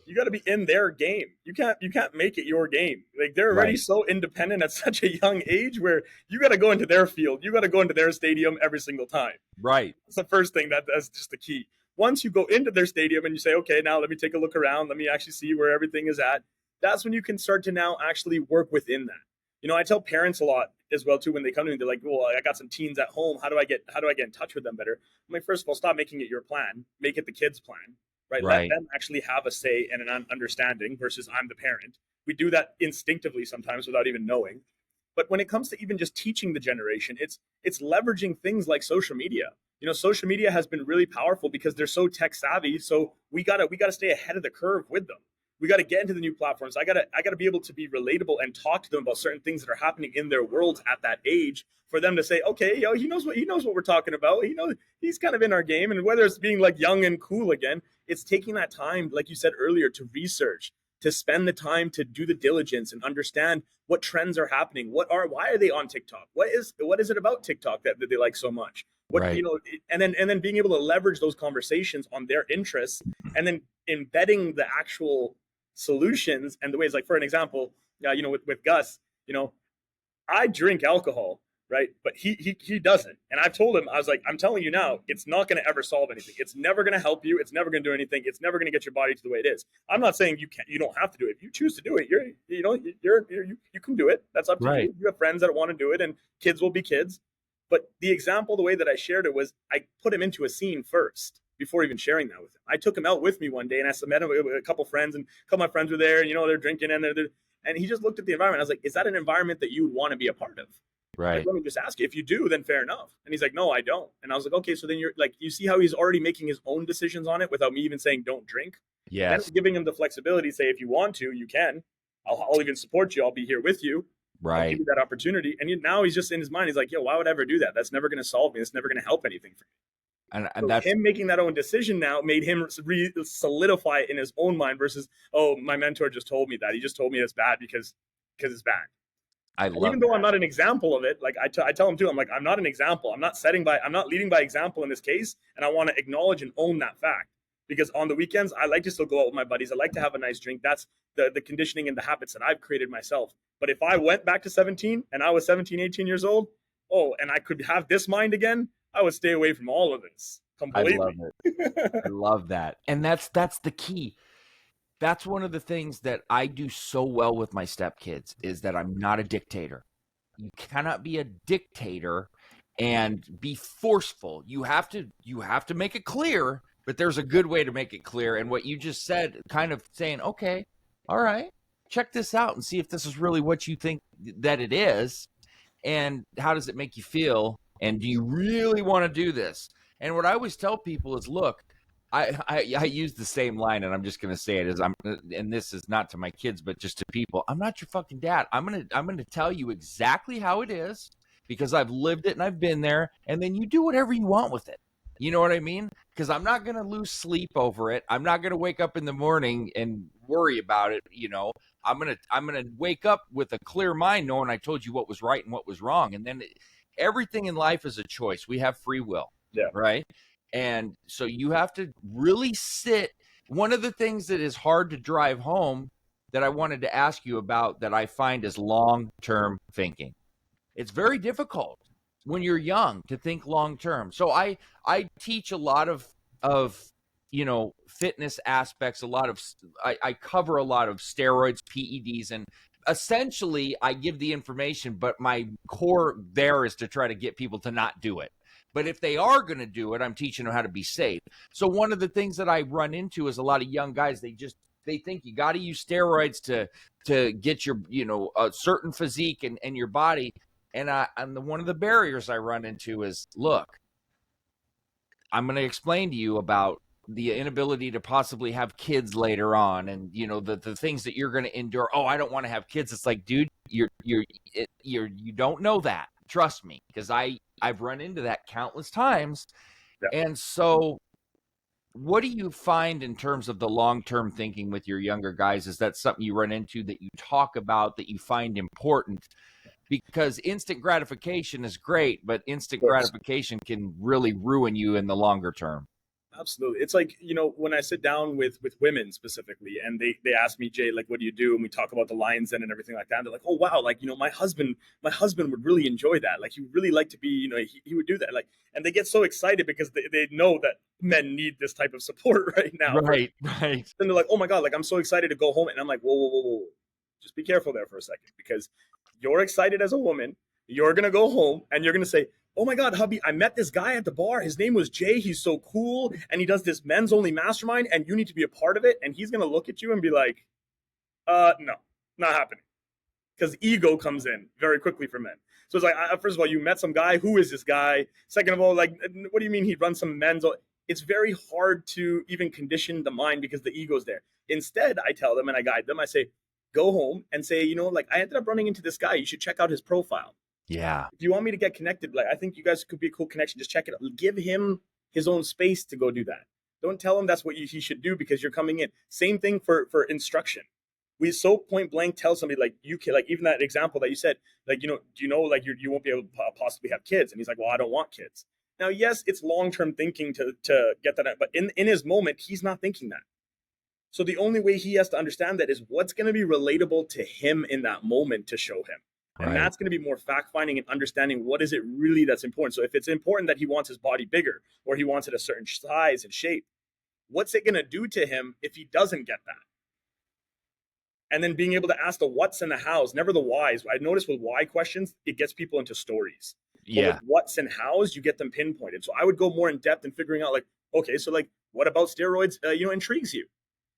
You got to be in their game. You can't make it your game. Like, they're already so independent at such a young age where you got to go into their field. You got to go into their stadium every single time. Right. That's the first thing. That's just the key. Once you go into their stadium and you say, okay, now let me take a look around. Let me actually see where everything is at. That's when you can start to now actually work within that. I tell parents a lot as well too when they come to me. They're like, "Well, I got some teens at home. How do I get in touch with them better?" I'm like, first of all, stop making it your plan. Make it the kids' plan. Right? Let them actually have a say and an understanding versus I'm the parent. We do that instinctively sometimes without even knowing. But when it comes to even just teaching the generation, it's leveraging things like social media. Social media has been really powerful because they're so tech savvy. So we gotta stay ahead of the curve with them. We got to get into the new platforms. I gotta be able to be relatable and talk to them about certain things that are happening in their worlds at that age, for them to say, okay, he knows what we're talking about. He's kind of in our game. And whether it's being like young and cool again, it's taking that time, like you said earlier, to research, to spend the time to do the diligence and understand what trends are happening. Why are they on TikTok? What is it about TikTok that they like so much? And then being able to leverage those conversations on their interests, and then embedding the actual solutions and the ways. Like, for an example, with Gus, I drink alcohol, right? But he doesn't. And I've told him, I was like, I'm telling you now, it's not going to ever solve anything. It's never going to help you. It's never going to do anything. It's never going to get your body to the way it is. I'm not saying you don't have to do it. If you choose to do it, you can do it. That's up to you. You have friends that want to do it, and kids will be kids. But the example, the way that I shared it was, I put him into a scene first before even sharing that with him. I took him out with me one day, and I met him with a couple friends, and a couple of my friends were there, and they're drinking, and And he just looked at the environment. I was like, is that an environment that you would want to be a part of? Like, Right. let me just ask you. If you do, then fair enough. And he's like, no, I don't. And I was like, okay, so then you're like, you see how he's already making his own decisions on it without me even saying don't drink. Then Yes. giving him the flexibility, say, if you want to, you can. I'll even support you. I'll be here with you. I'll give Right. you that opportunity. And now he's just in his mind. He's like, yo, why would I ever do that? That's never going to solve me. It's never going to help anything for And me. So that's him making that own decision now made him solidify it in his own mind versus, oh, my mentor just told me that. He just told me it's bad because it's bad. I And love even though I'm not an example of it, like I tell him too, I'm like, I'm not an example. I'm not leading by example in this case. And I want to acknowledge and own that fact. Because on the weekends, I like to still go out with my buddies. I like to have a nice drink. That's the conditioning and the habits that I've created myself. But if I went back to 17 and I was 17, 18 years old, and I could have this mind again, I would stay away from all of this I love completely. it. I love that. And that's the key. That's one of the things that I do so well with my stepkids is that I'm not a dictator. You cannot be a dictator and be forceful. You have to make it clear, but there's a good way to make it clear. And what you just said, kind of saying, okay, all right, check this out and see if this is really what you think that it is. And how does it make you feel? And do you really want to do this? And what I always tell people is, look, I use the same line, and I'm just going to say it as and this is not to my kids, but just to people. I'm not your fucking dad. I'm gonna tell you exactly how it is because I've lived it and I've been there. And then you do whatever you want with it. You know what I mean? Because I'm not going to lose sleep over it. I'm not going to wake up in the morning and worry about it. I'm gonna wake up with a clear mind, knowing I told you what was right and what was wrong. And then everything in life is a choice. We have free will, Yeah. right? And so you have to really sit. One of the things that is hard to drive home that I wanted to ask you about that I find is long-term thinking. It's very difficult when you're young to think long-term. So I teach a lot of fitness aspects, I cover a lot of steroids, PEDs, and essentially I give the information, but my core there is to try to get people to not do it. But if they are going to do it, I'm teaching them how to be safe. So one of the things that I run into is a lot of young guys, they think you got to use steroids to get your, a certain physique and your body. And one of the barriers I run into is, look, I'm going to explain to you about the inability to possibly have kids later on, and the things that you're going to endure. Oh, I don't want to have kids. It's like, dude, you don't know that. Trust me, because I've run into that countless times. Yeah. And so what do you find in terms of the long-term thinking with your younger guys? Is that something you run into that you talk about, that you find important? Because instant gratification is great, but instant gratification can really ruin you in the longer term. Absolutely. It's like, when I sit down with women specifically and they ask me, Jay, like, what do you do? And we talk about the lion's den and everything like that. And they're like, oh, wow. Like, my husband would really enjoy that. Like, he would really like to be, he would do that. Like, and they get so excited because they know that men need this type of support right now. Right. Then they're like, oh my God, like, I'm so excited to go home. And I'm like, whoa, whoa, whoa, whoa. Just be careful there for a second, because you're excited as a woman. You're going to go home and you're going to say, oh my God, hubby, I met this guy at the bar. His name was Jay. He's so cool. And he does this men's only mastermind and you need to be a part of it. And he's going to look at you and be like, no, not happening. Because ego comes in very quickly for men. So it's like, first of all, you met some guy. Who is this guy? Second of all, like, what do you mean he runs some men's? It's very hard to even condition the mind because the ego's there. Instead, I tell them and I guide them. I say, go home and say, like, I ended up running into this guy. You should check out his profile. Yeah. If you want me to get connected, like, I think you guys could be a cool connection. Just check it out. Give him his own space to go do that. Don't tell him that's what he should do because you're coming in. Same thing for instruction. We so point blank tell somebody, like, you can, like, even that example that you said, like, do you know, like, you won't be able to possibly have kids? And he's like, well, I don't want kids. Now, yes, it's long-term thinking to get that, but in his moment, he's not thinking that. So the only way he has to understand that is what's going to be relatable to him in that moment to show him. And that's going to be more fact-finding and understanding what is it really that's important. So if it's important that he wants his body bigger or he wants it a certain size and shape, what's it going to do to him if he doesn't get that? And then being able to ask the what's and the hows, never the whys. I noticed with why questions, it gets people into stories. Yeah. But with what's and hows, you get them pinpointed. So I would go more in depth in figuring out, like, okay, so, like, what about steroids, intrigues you?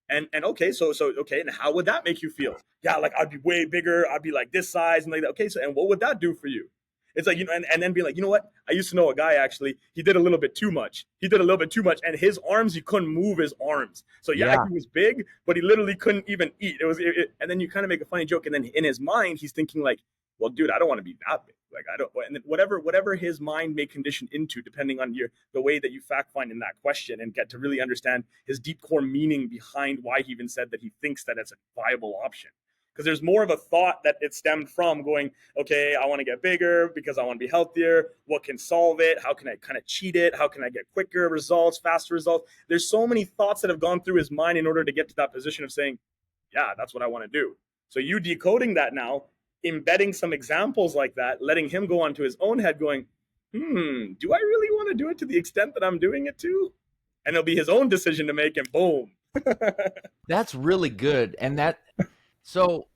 And okay, so okay, and how would that make you feel? Yeah, like I'd be way bigger, I'd be like this size and like that. Okay, so and what would that do for you? It's like, and then be like, you know what? I used to know a guy actually, he did a little bit too much. He did a little bit too much, and his arms, he couldn't move his arms. So yeah, Yeah. he was big, but he literally couldn't even eat. And then you kind of make a funny joke, and then in his mind, he's thinking like, well, dude, I don't want to be that big. Like I don't, and then whatever his mind may condition into, depending on the way that you fact find in that question, and get to really understand his deep core meaning behind why he even said that he thinks that it's a viable option. Because there's more of a thought that it stemmed from going, okay, I want to get bigger because I want to be healthier. What can solve it? How can I kind of cheat it? How can I get quicker results, faster results? There's so many thoughts that have gone through his mind in order to get to that position of saying, yeah, that's what I want to do. So you decoding that now, embedding some examples like that, letting him go onto his own head going, do I really want to do it to the extent that I'm doing it to? And it'll be his own decision to make, and boom. That's really good. And so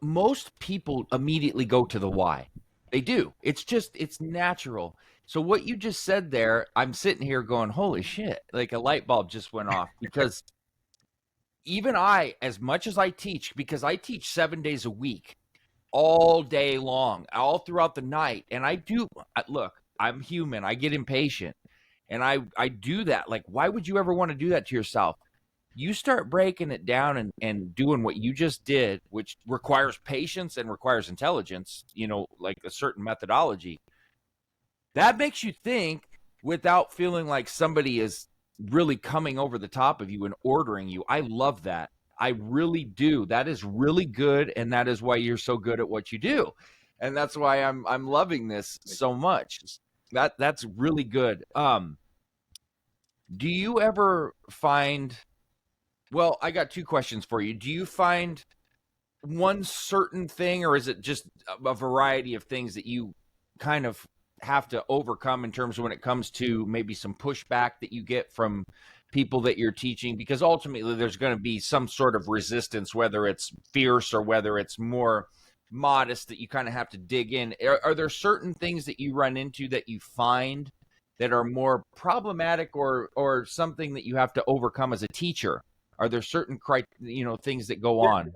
most people immediately go to the why. They do. It's natural. So what you just said there, I'm sitting here going, holy shit, like a light bulb just went off, because even I, as much as I teach, because I teach 7 days a week, all day long, all throughout the night. And look, I'm human. I get impatient, and I do that. Like, why would you ever want to do that to yourself? You start breaking it down and doing what you just did, which requires patience and requires intelligence, like a certain methodology. That makes you think without feeling like somebody is really coming over the top of you and ordering you. I love that. I really do. That is really good, and that is why you're so good at what you do. And that's why I'm loving this so much. That's really good. Do you ever find, well, I got two questions for you. Do you find one certain thing, or is it just a variety of things that you kind of have to overcome in terms of when it comes to maybe some pushback that you get from people that you're teaching? Because ultimately there's going to be some sort of resistance, whether it's fierce or whether it's more modest, that you kind of have to dig in. Are there certain things that you run into that you find that are more problematic, or something that you have to overcome as a teacher? Are there certain things that go Yeah. on?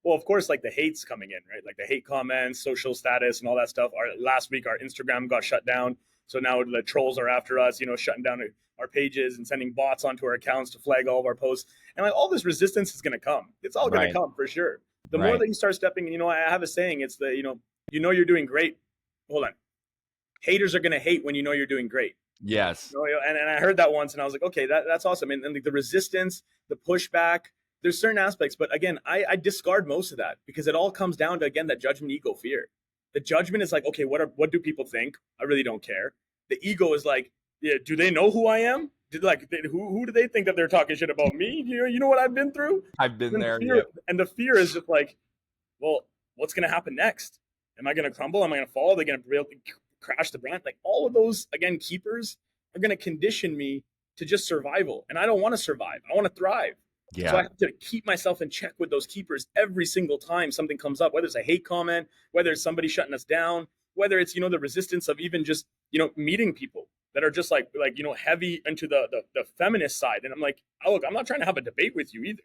Well, of course, like the hate's coming in, right? Like the hate comments, social status, and all that stuff. Last week, our Instagram got shut down, so now the trolls are after us, shutting down our pages and sending bots onto our accounts to flag all of our posts. And like all this resistance is going to come. It's all going to Right. come for sure. The more Right. that you start stepping, I have a saying. It's you're doing great. Hold on. Haters are going to hate when you know you're doing great. Yes. And I heard that once, and I was like, okay, that's awesome. And like the resistance, the pushback, there's certain aspects, but again, I discard most of that, because it all comes down to, again, that judgment, ego, fear. The judgment is like, okay, what do people think? I really don't care. The ego is like, yeah, do they know who I am? Who do they think that they're talking shit about me? You know what I've been through? I've been there. Fear, Yep. and the fear is just like, well, what's going to happen next? Am I going to crumble? Am I going to fall? Are they going to crash the brand? Like all of those, again, keepers are going to condition me to just survival. And I don't want to survive. I want to thrive. Yeah. So I have to keep myself in check with those keepers every single time something comes up, whether it's a hate comment, whether it's somebody shutting us down, whether it's, the resistance of even just, meeting people that are just like, heavy into the feminist side. And I'm like, oh, look, I'm not trying to have a debate with you either.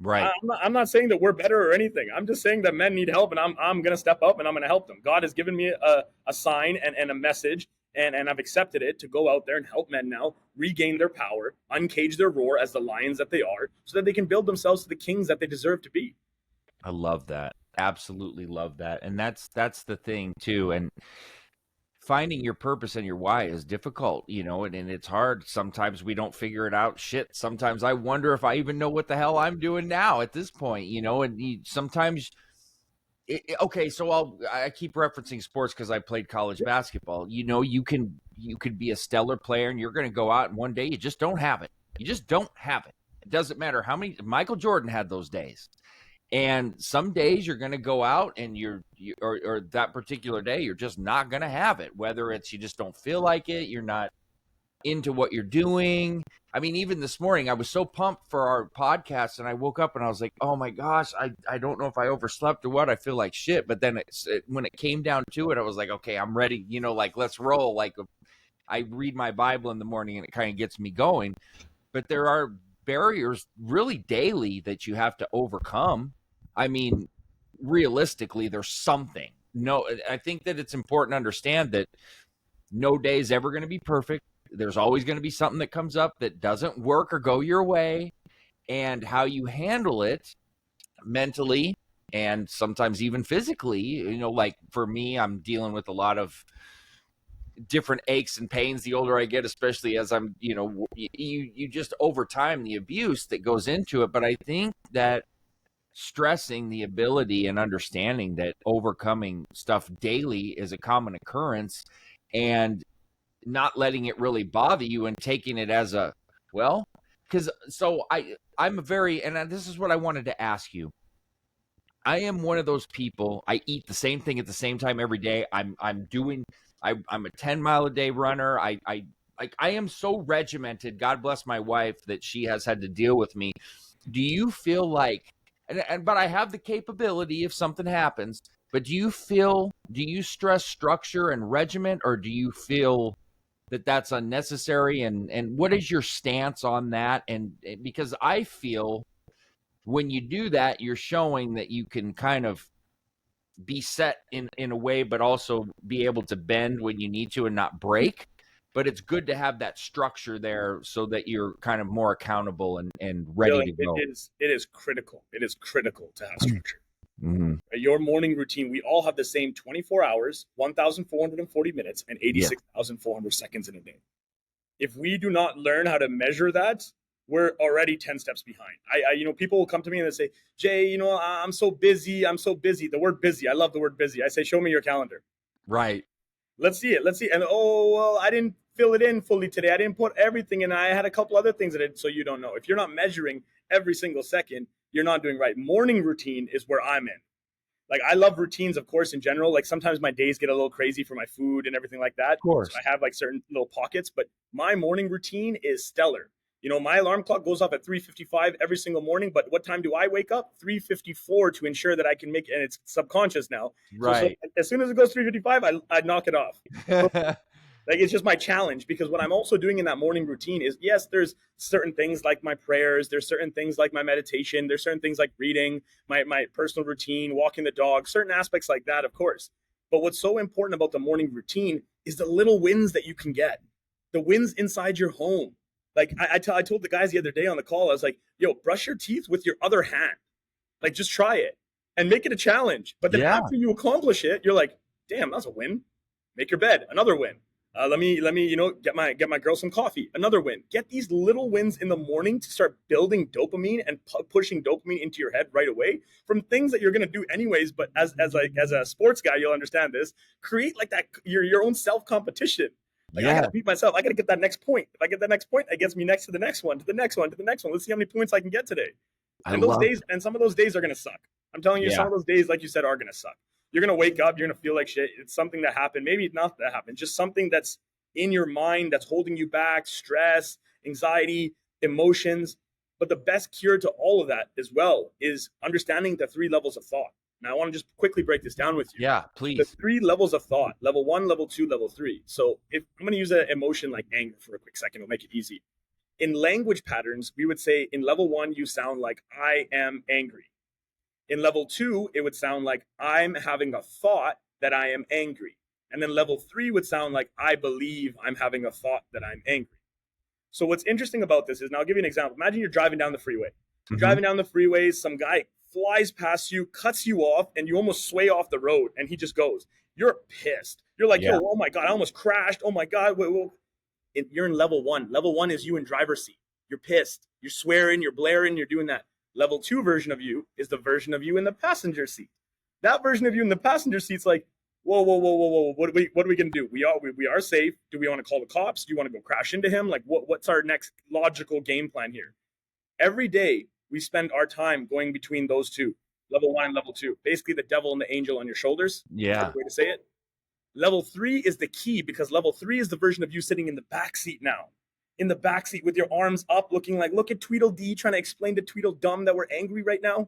Right. I'm not saying that we're better or anything. I'm just saying that men need help, and I'm going to step up and I'm going to help them. God has given me a sign and a message, and I've accepted it to go out there and help men now regain their power, uncage their roar as the lions that they are, so that they can build themselves to the kings that they deserve to be. I love that. Absolutely love that. And that's the thing too. And finding your purpose and your why is difficult, and it's hard. Sometimes we don't figure it out. Shit. Sometimes I wonder if I even know what the hell I'm doing now at this point, and sometimes okay, so I keep referencing sports because I played college basketball. You could be a stellar player, and you're going to go out, and one day you just don't have it. You just don't have it. It doesn't matter how many. Michael Jordan had those days, and some days you're going to go out, and or that particular day you're just not going to have it. Whether it's you just don't feel like it, you're not into what you're doing. I mean, even this morning, I was so pumped for our podcast, and I woke up and I was like, oh my gosh, I don't know if I overslept or what. I feel like shit. But then when it came down to it, I was like, okay, I'm ready. Like, let's roll. Like, I read my Bible in the morning and it kind of gets me going. But there are barriers really daily that you have to overcome. I mean, realistically, there's something. No, I think that it's important to understand that no day is ever going to be perfect. There's always going to be something that comes up that doesn't work or go your way, and how you handle it mentally and sometimes even physically. Like for me, I'm dealing with a lot of different aches and pains the older I get, especially as I'm, you just over time, the abuse that goes into it. But I think that stressing the ability and understanding that overcoming stuff daily is a common occurrence, and not letting it really bother you and taking it as a, well, because I'm a very, and this is what I wanted to ask you. I am one of those people. I eat the same thing at the same time every day. I'm a 10-mile a day runner. I am so regimented. God bless my wife that she has had to deal with me. Do you feel like, but I have the capability if something happens, but do you stress structure and regiment, or do you feel that that's unnecessary? And what is your stance on that? And because I feel when you do that, you're showing that you can kind of be set in a way, but also be able to bend when you need to and not break. But it's good to have that structure there so that you're kind of more accountable and ready Dylan, to go. it is critical. It is critical to have structure. Mm-hmm. Your morning routine, we all have the same 24 hours, 1,440 minutes, and 86,400 seconds in a day. If we do not learn how to measure that, we're already 10 steps behind. People will come to me and they say, Jay, I'm so busy. I'm so busy. The word busy, I love the word busy. I say, show me your calendar. Right. Let's see it. And well, I didn't fill it in fully today. I didn't put everything in. I had a couple other things that so you don't know. If you're not measuring every single second, you're not doing right. Morning routine is where I'm in. Like, I love routines, of course, in general. Like, sometimes my days get a little crazy for my food and everything like that. Of course. So I have like certain little pockets, but my morning routine is stellar. My alarm clock goes off at 3:55 every single morning, but what time do I wake up? 3:54 to ensure that I can make it, and it's subconscious now. Right. So as soon as it goes 3:55, I knock it off. Like, it's just my challenge, because what I'm also doing in that morning routine is, yes, there's certain things like my prayers, there's certain things like my meditation, there's certain things like reading, my personal routine, walking the dog, certain aspects like that, of course. But what's so important about the morning routine is the little wins that you can get, the wins inside your home. Like, I told the guys the other day on the call, I was like, yo, brush your teeth with your other hand. Like, just try it and make it a challenge. But then after you accomplish it, you're like, damn, that's a win. Make your bed, another win. Let me, get my girl some coffee, another win. Get these little wins in the morning to start building dopamine and pushing dopamine into your head right away from things that you're going to do anyways. But as a sports guy, you'll understand this. Create like that, your own self competition. Like, I got to beat myself. I got to get that next point. If I get that next point, it gets me next to the next one, to the next one, to the next one. Let's see how many points I can get today. And some of those days are going to suck. I'm telling you, some of those days, like you said, are going to suck. You're going to wake up, you're going to feel like shit. It's something that happened. Maybe not that happened. Just something that's in your mind that's holding you back, stress, anxiety, emotions. But the best cure to all of that as well is understanding the 3 levels of thought. Now, I want to just quickly break this down with you. Yeah, please. The 3 levels of thought: level 1, level 2, level 3. So if I'm going to use an emotion like anger for a quick second, it'll make it easy. In language patterns, we would say in level 1, you sound like, I am angry. In level 2, it would sound like, I'm having a thought that I am angry. And then level 3 would sound like, I believe I'm having a thought that I'm angry. So what's interesting about this is, now I'll give you an example. Imagine you're driving down the freeway. You're driving down the freeway, some guy flies past you, cuts you off, and you almost sway off the road, and he just goes. You're pissed. You're like, yo, oh my God, I almost crashed. Oh my God. You're in level 1. Level 1 is you in driver's seat. You're pissed. You're swearing, you're blaring, you're doing that. Level 2 version of you is the version of you in the passenger seat. That version of you in the passenger seat's like, whoa. What are we going to do? We are safe. Do we want to call the cops? Do you want to go crash into him? Like, what's our next logical game plan here? Every day we spend our time going between those two, level 1 and level 2. Basically, the devil and the angel on your shoulders. Yeah. That's the way to say it. Level 3 is the key, because level 3 is the version of you sitting in the back seat now. In the back seat with your arms up, looking like, look at Tweedledee trying to explain to Tweedledum that we're angry right now.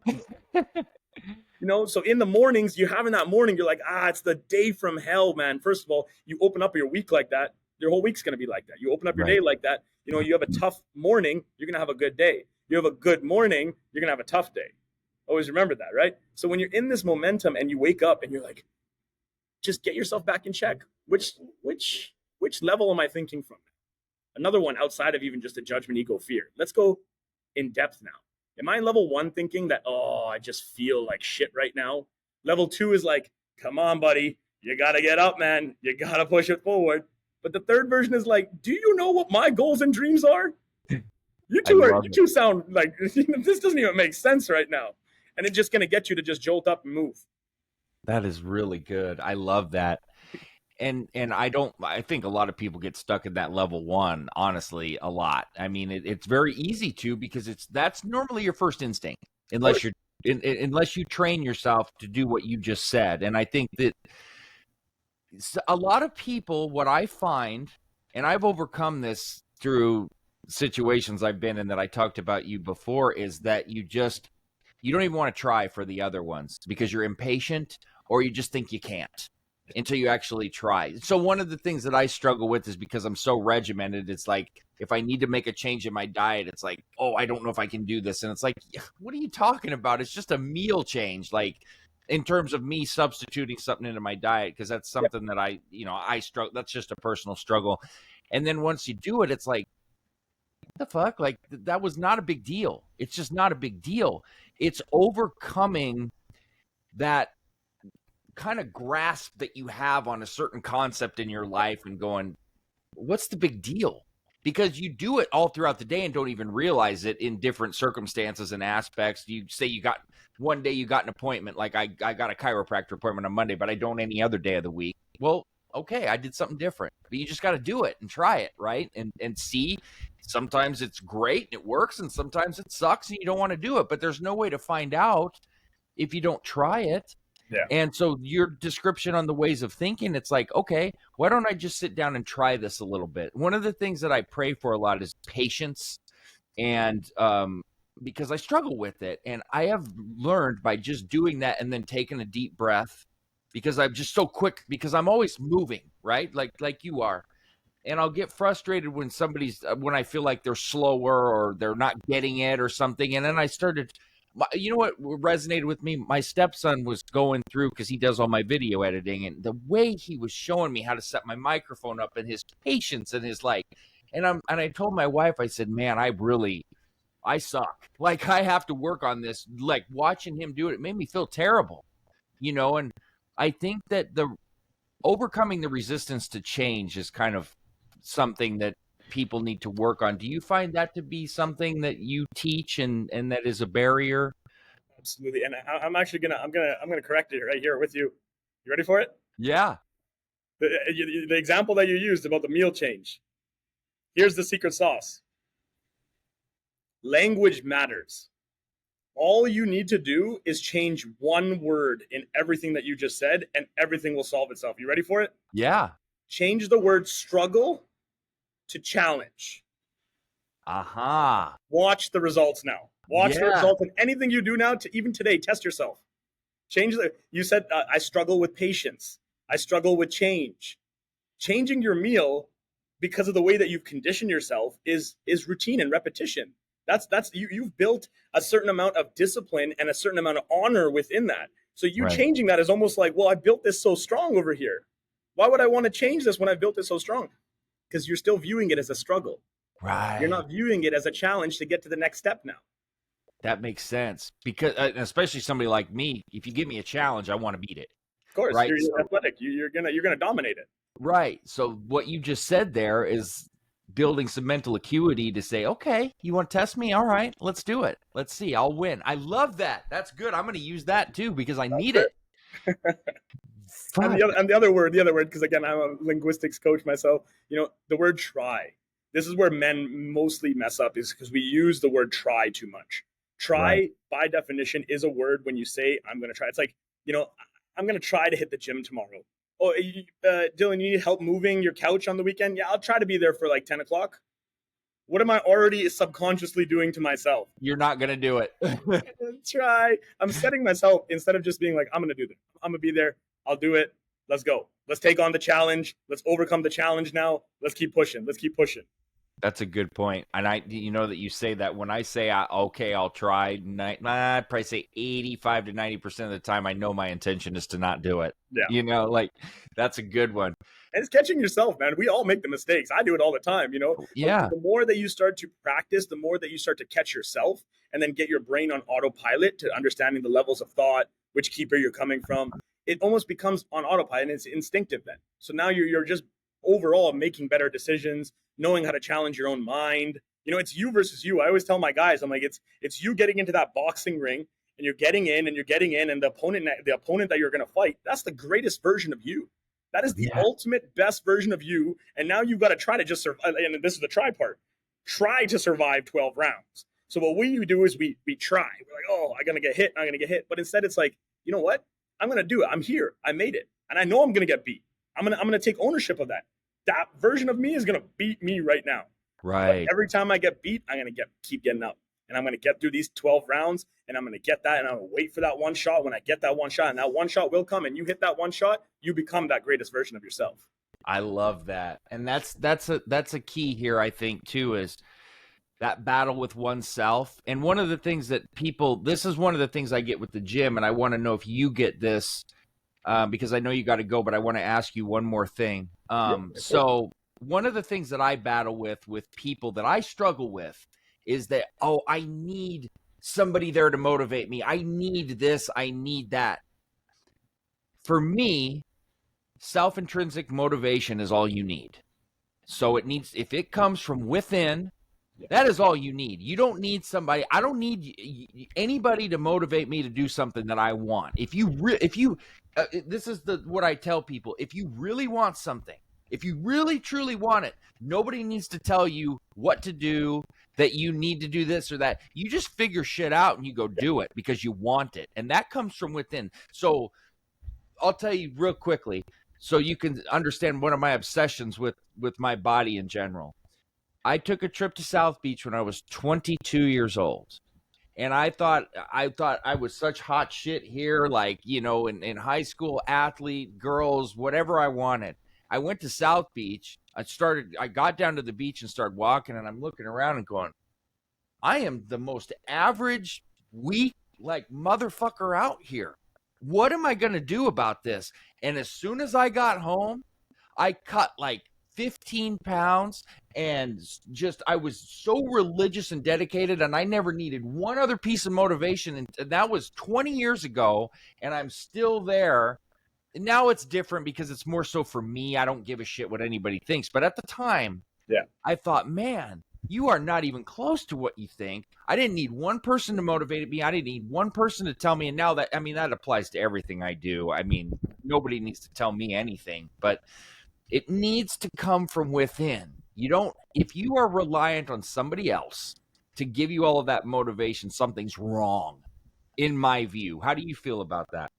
So in the mornings, you're having that morning, you're like, it's the day from hell, man. First of all, you open up your week like that. Your whole week's going to be like that. You open up your Right. day like that. You have a tough morning, you're going to have a good day. You have a good morning, you're going to have a tough day. Always remember that, right? So when you're in this momentum and you wake up and you're like, just get yourself back in check. Which level am I thinking from? Another one outside of even just a judgment, ego, fear. Let's go in depth now. Am I in level 1 thinking that, oh, I just feel like shit right now? Level 2 is like, come on, buddy. You got to get up, man. You got to push it forward. But the third version is like, do you know what my goals and dreams are? You two sound like this doesn't even make sense right now. And it's just going to get you to just jolt up and move. That is really good. I love that. And I think a lot of people get stuck at that level 1, honestly, a lot. I mean, it's very easy to, because that's normally your first instinct, unless you train yourself to do what you just said. And I think that a lot of people, what I find, and I've overcome this through situations I've been in that I talked about you before, is that you don't even want to try for the other ones because you're impatient, or you just think you can't until you actually try. So one of the things that I struggle with is because I'm so regimented, it's like if I need to make a change in my diet, it's like, oh, I don't know if I can do this. And it's like, what are you talking about? It's just a meal change. Like, in terms of me substituting something into my diet, because that's something that I struggle. That's just a personal struggle. And then once you do it, it's like, what the fuck? Like, that was not a big deal. It's just not a big deal. It's overcoming that kind of grasp that you have on a certain concept in your life and going, what's the big deal? Because you do it all throughout the day and don't even realize it in different circumstances and aspects. You say one day you got an appointment, like I got a chiropractor appointment on Monday, but I don't any other day of the week. Well, okay, I did something different. But you just got to do it and try it, right? And see, sometimes it's great and it works, and sometimes it sucks and you don't want to do it. But there's no way to find out if you don't try it. Yeah. And so your description on the ways of thinking, it's like, okay, why don't I just sit down and try this a little bit? One of the things that I pray for a lot is patience, and because I struggle with it. And I have learned by just doing that and then taking a deep breath, because I'm just so quick, because I'm always moving, right? Like you are. And I'll get frustrated when when I feel like they're slower or they're not getting it or something. And then I started, you know what resonated with me? My stepson was going through, because he does all my video editing, and the way he was showing me how to set my microphone up, and his patience and his and I told my wife, I said, man, I suck. Like, I have to work on this. Like, watching him do it, it made me feel terrible, and I think that the overcoming the resistance to change is kind of something that people need to work on. Do you find that to be something that you teach and that is a barrier? Absolutely. And I'm actually I'm gonna correct it right here with you. You ready for it? Yeah. The example that you used about the meal change. Here's the secret sauce. Language matters. All you need to do is change one word in everything that you just said, and everything will solve itself. You ready for it? Yeah. Change the word struggle to challenge. Aha. Watch the results now. Watch the results of anything you do now. To even today, test yourself. You said, I struggle with patience. I struggle with change. Changing your meal because of the way that you've conditioned yourself is routine and repetition. You've built a certain amount of discipline and a certain amount of honor within that. So changing that is almost like, well, I built this so strong over here. Why would I want to change this when I built it so strong? Because you're still viewing it as a struggle. Right. You're not viewing it as a challenge to get to the next step now. That makes sense, because especially somebody like me, if you give me a challenge, I want to beat it. Of course, right? You're athletic. You're gonna dominate it. Right. So what you just said there is building some mental acuity to say, okay, you want to test me? All right, let's do it. Let's see. I'll win. I love that. That's good. I'm going to use that too, because I need it. And the other word, because again, I'm a linguistics coach myself. The word try. This is where men mostly mess up, is because we use the word try too much. Try, by definition, is a word when you say, I'm going to try. It's like, I'm going to try to hit the gym tomorrow. Oh, Dylan, you need help moving your couch on the weekend? Yeah, I'll try to be there for like 10 o'clock. What am I already subconsciously doing to myself? You're not going to do it. Try. I'm setting myself, instead of just being like, I'm going to do this. I'm going to be there. I'll do it. Let's go. Let's take on the challenge. Let's overcome the challenge now. Let's keep pushing. Let's keep pushing. That's a good point. And you know that you say that when I say, okay, I'll try, I'd probably say 85 to 90% of the time, I know my intention is to not do it. Yeah. You know, like that's a good one. And it's catching yourself, man. We all make the mistakes. I do it all the time, you know? Yeah. The more that you start to practice, the more that you start to catch yourself and then get your brain on autopilot to understanding the levels of thought, which keeper you're coming from. It almost becomes on autopilot and it's instinctive then. So now you're just overall making better decisions, knowing how to challenge your own mind. You know, it's you versus you. I always tell my guys, I'm like, it's you getting into that boxing ring and you're getting in and the opponent that you're going to fight, that's the greatest version of you. That is the ultimate best version of you. And now you've got to try to just survive. And this is the try part. Try to survive 12 rounds. So what we do is we try. We're like, oh, I'm going to get hit. I'm going to get hit. But instead it's like, you know what? I'm going to do it. I'm here. I made it. And I know I'm going to get beat. I'm going to take ownership of that. That version of me is going to beat me right now. Right. But every time I get beat, I'm going to keep getting up. And I'm going to get through these 12 rounds and I'm going to get that and I'm going to wait for that one shot. When I get that one shot and that one shot will come and you hit that one shot, you become that greatest version of yourself. I love that. And that's a key here, I think, too, is that battle with oneself. And one of the things that this is one of the things I get with the gym. And I want to know if you get this because I know you got to go, but I want to ask you one more thing. So one of the things that I battle with people that I struggle with is that, I need somebody there to motivate me. I need this. I need that. For me, self-intrinsic motivation is all you need. So if it comes from within, that is all you need. You don't need somebody. I don't need anybody to motivate me to do something that I want. This is what I tell people. If you really want something, if you really truly want it, nobody needs to tell you what to do, that you need to do this or that. You just figure shit out and you go do it because you want it. And that comes from within. So I'll tell you real quickly so you can understand one of my obsessions with my body in general. I took a trip to South Beach when I was 22 years old. And I thought I was such hot shit here, like, you know, in high school, athlete, girls, whatever I wanted. I went to South Beach. I got down to the beach and started walking, and I'm looking around and going, I am the most average, weak, like, motherfucker out here. What am I going to do about this? And as soon as I got home, I cut like 15 pounds and I was so religious and dedicated, and I never needed one other piece of motivation. And that was 20 years ago, and I'm still there. And now it's different because it's more so for me. I don't give a shit what anybody thinks. But at the time, I thought, man, you are not even close to what you think. I didn't need one person to motivate me. I didn't need one person to tell me. And now that applies to everything I do. I mean, nobody needs to tell me anything, but it needs to come from within. If you are reliant on somebody else to give you all of that motivation, something's wrong, in my view. How do you feel about that?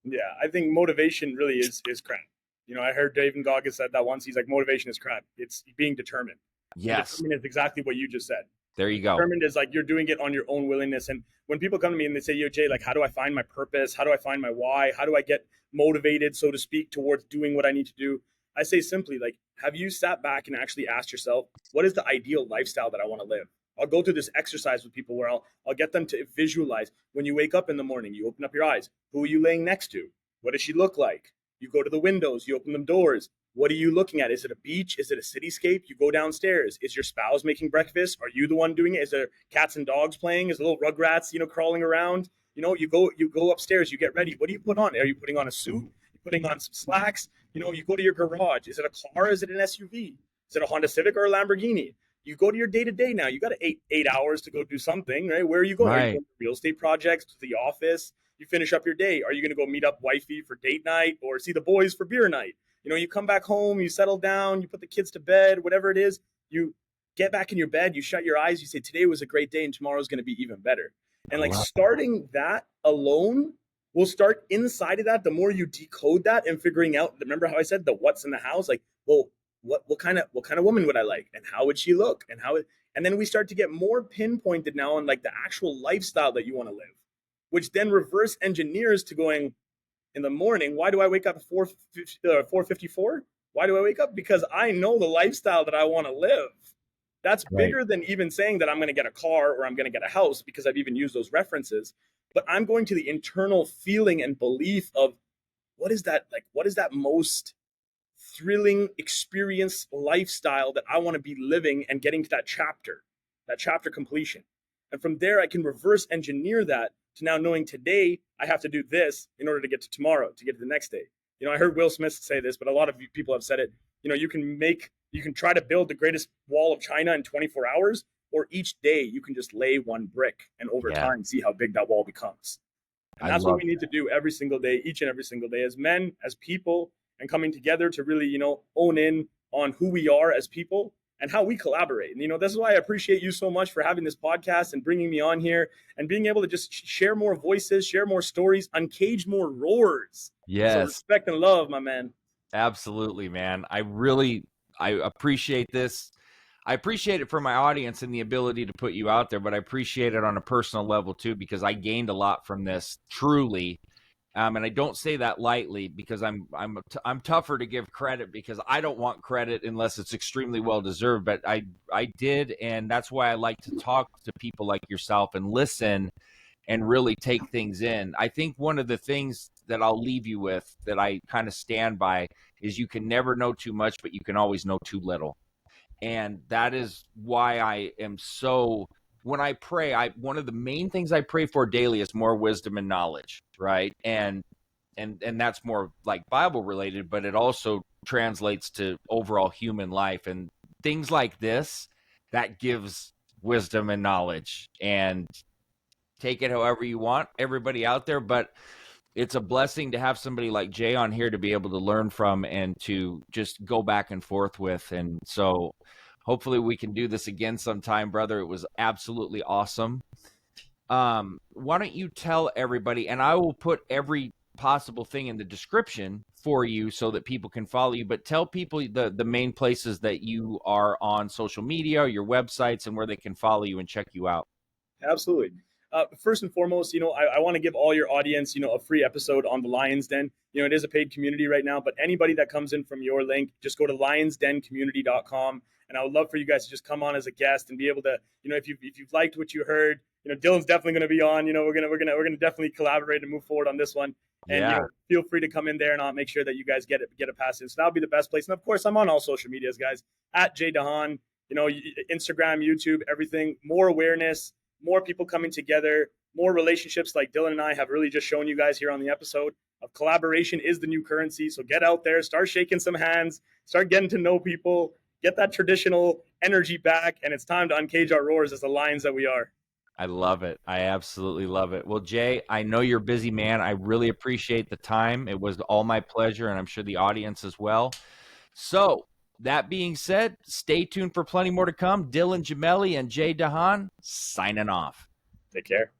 Yeah, I think motivation really is crap. You know, I heard David Goggins said that once. He's like, motivation is crap. It's being determined. Yes. Determined is exactly what you just said. There you go. Determined is like you're doing it on your own willingness. And when people come to me and they say, yo, Jay, like, how do I find my purpose? How do I find my why? How do I get motivated, so to speak, towards doing what I need to do? I say simply, like, have you sat back and actually asked yourself, what is the ideal lifestyle that I want to live? I'll go through this exercise with people where I'll get them to visualize when you wake up in the morning, you open up your eyes. Who are you laying next to? What does she look like? You go to the windows, you open them doors. What are you looking at? Is it a beach? Is it a cityscape? You go downstairs. Is your spouse making breakfast? Are you the one doing it? Is there cats and dogs playing? Is little rugrats, crawling around? You go upstairs, you get ready. What do you put on? Are you putting on a suit? You're putting on some slacks? You go to your garage. Is it a car? Is it an SUV? Is it a Honda Civic or a Lamborghini? You go to your day-to-day now. You got 8 hours to go do something, right? Where are you going? Right. Are you going to real estate projects, to the office? You finish up your day. Are you going to go meet up wifey for date night or see the boys for beer night? You come back home, you settle down, you put the kids to bed, whatever it is. You get back in your bed, you shut your eyes, you say, today was a great day and tomorrow's going to be even better. And like starting that alone will start inside of that. The more you decode that and figuring out, remember how I said the what's in the house? Like, well, what kind of woman would I like? And how would she look? And then we start to get more pinpointed now on like the actual lifestyle that you want to live, which then reverse engineers to going, in the morning. Why do I wake up at 4:54? Why do I wake up? Because I know the lifestyle that I want to live. That's Right. bigger than even saying that I'm going to get a car or I'm going to get a house, because I've even used those references. But I'm going to the internal feeling and belief of what is that like? What is that most thrilling experience lifestyle that I want to be living and getting to that chapter completion. And from there, I can reverse engineer that to now knowing today I have to do this in order to get to tomorrow, to get to the next day. I heard Will Smith say this, but a lot of people have said it. You can try to build the greatest wall of China in 24 hours, or each day you can just lay one brick and over Yeah. time see how big that wall becomes. And I that's what love we need to do every single day, each and every single day, as men, as people, and coming together to really, own in on who we are as people and how we collaborate. And, this is why I appreciate you so much for having this podcast and bringing me on here and being able to just share more voices, share more stories, uncage more roars. So Yes, respect and love, my man. absolutely, man. I appreciate this. I appreciate it for my audience and the ability to put you out there, but I appreciate it on a personal level too, because I gained a lot from this, truly. And I don't say that lightly, because I'm tougher to give credit, because I don't want credit unless it's extremely well deserved. But I did, and that's why I like to talk to people like yourself and listen and really take things in. I think one of the things that I'll leave you with, that I kind of stand by, is you can never know too much, but you can always know too little. And that is why I am so, when I pray, one of the main things I pray for daily is more wisdom and knowledge, right? And that's more like Bible related, but it also translates to overall human life and things like this. That gives wisdom and knowledge. And take it however you want, everybody out there, but it's a blessing to have somebody like Jay on here to be able to learn from and to just go back and forth with. And so hopefully we can do this again sometime, brother. It was absolutely awesome. Why don't you tell everybody, and I will put every possible thing in the description for you so that people can follow you, but tell people the main places that you are on social media, your websites, and where they can follow you and check you out. Absolutely. First and foremost, I want to give all your audience, a free episode on the Lions Den. It is a paid community right now, but anybody that comes in from your link, just go to lionsdencommunity.com. And I would love for you guys to just come on as a guest and be able to, if you've liked what you heard, Dylan's definitely going to be on. We're gonna definitely collaborate and move forward on this one. And Yeah. feel free to come in there, and I'll make sure that you guys get a pass in. So that'll be the best place. And of course, I'm on all social medias, guys, at Jay Dahan. Instagram, YouTube, everything. More awareness, more people coming together, more relationships like Dylan and I have really just shown you guys here on the episode of collaboration is the new currency. So get out there, start shaking some hands, start getting to know people, get that traditional energy back. And it's time to uncage our roars as the lions that we are. I love it. I absolutely love it. Well, Jay, I know you're a busy man. I really appreciate the time. It was all my pleasure, and I'm sure the audience as well. So, that being said, stay tuned for plenty more to come. Dylan Gemelli and Jay Dahan signing off. Take care.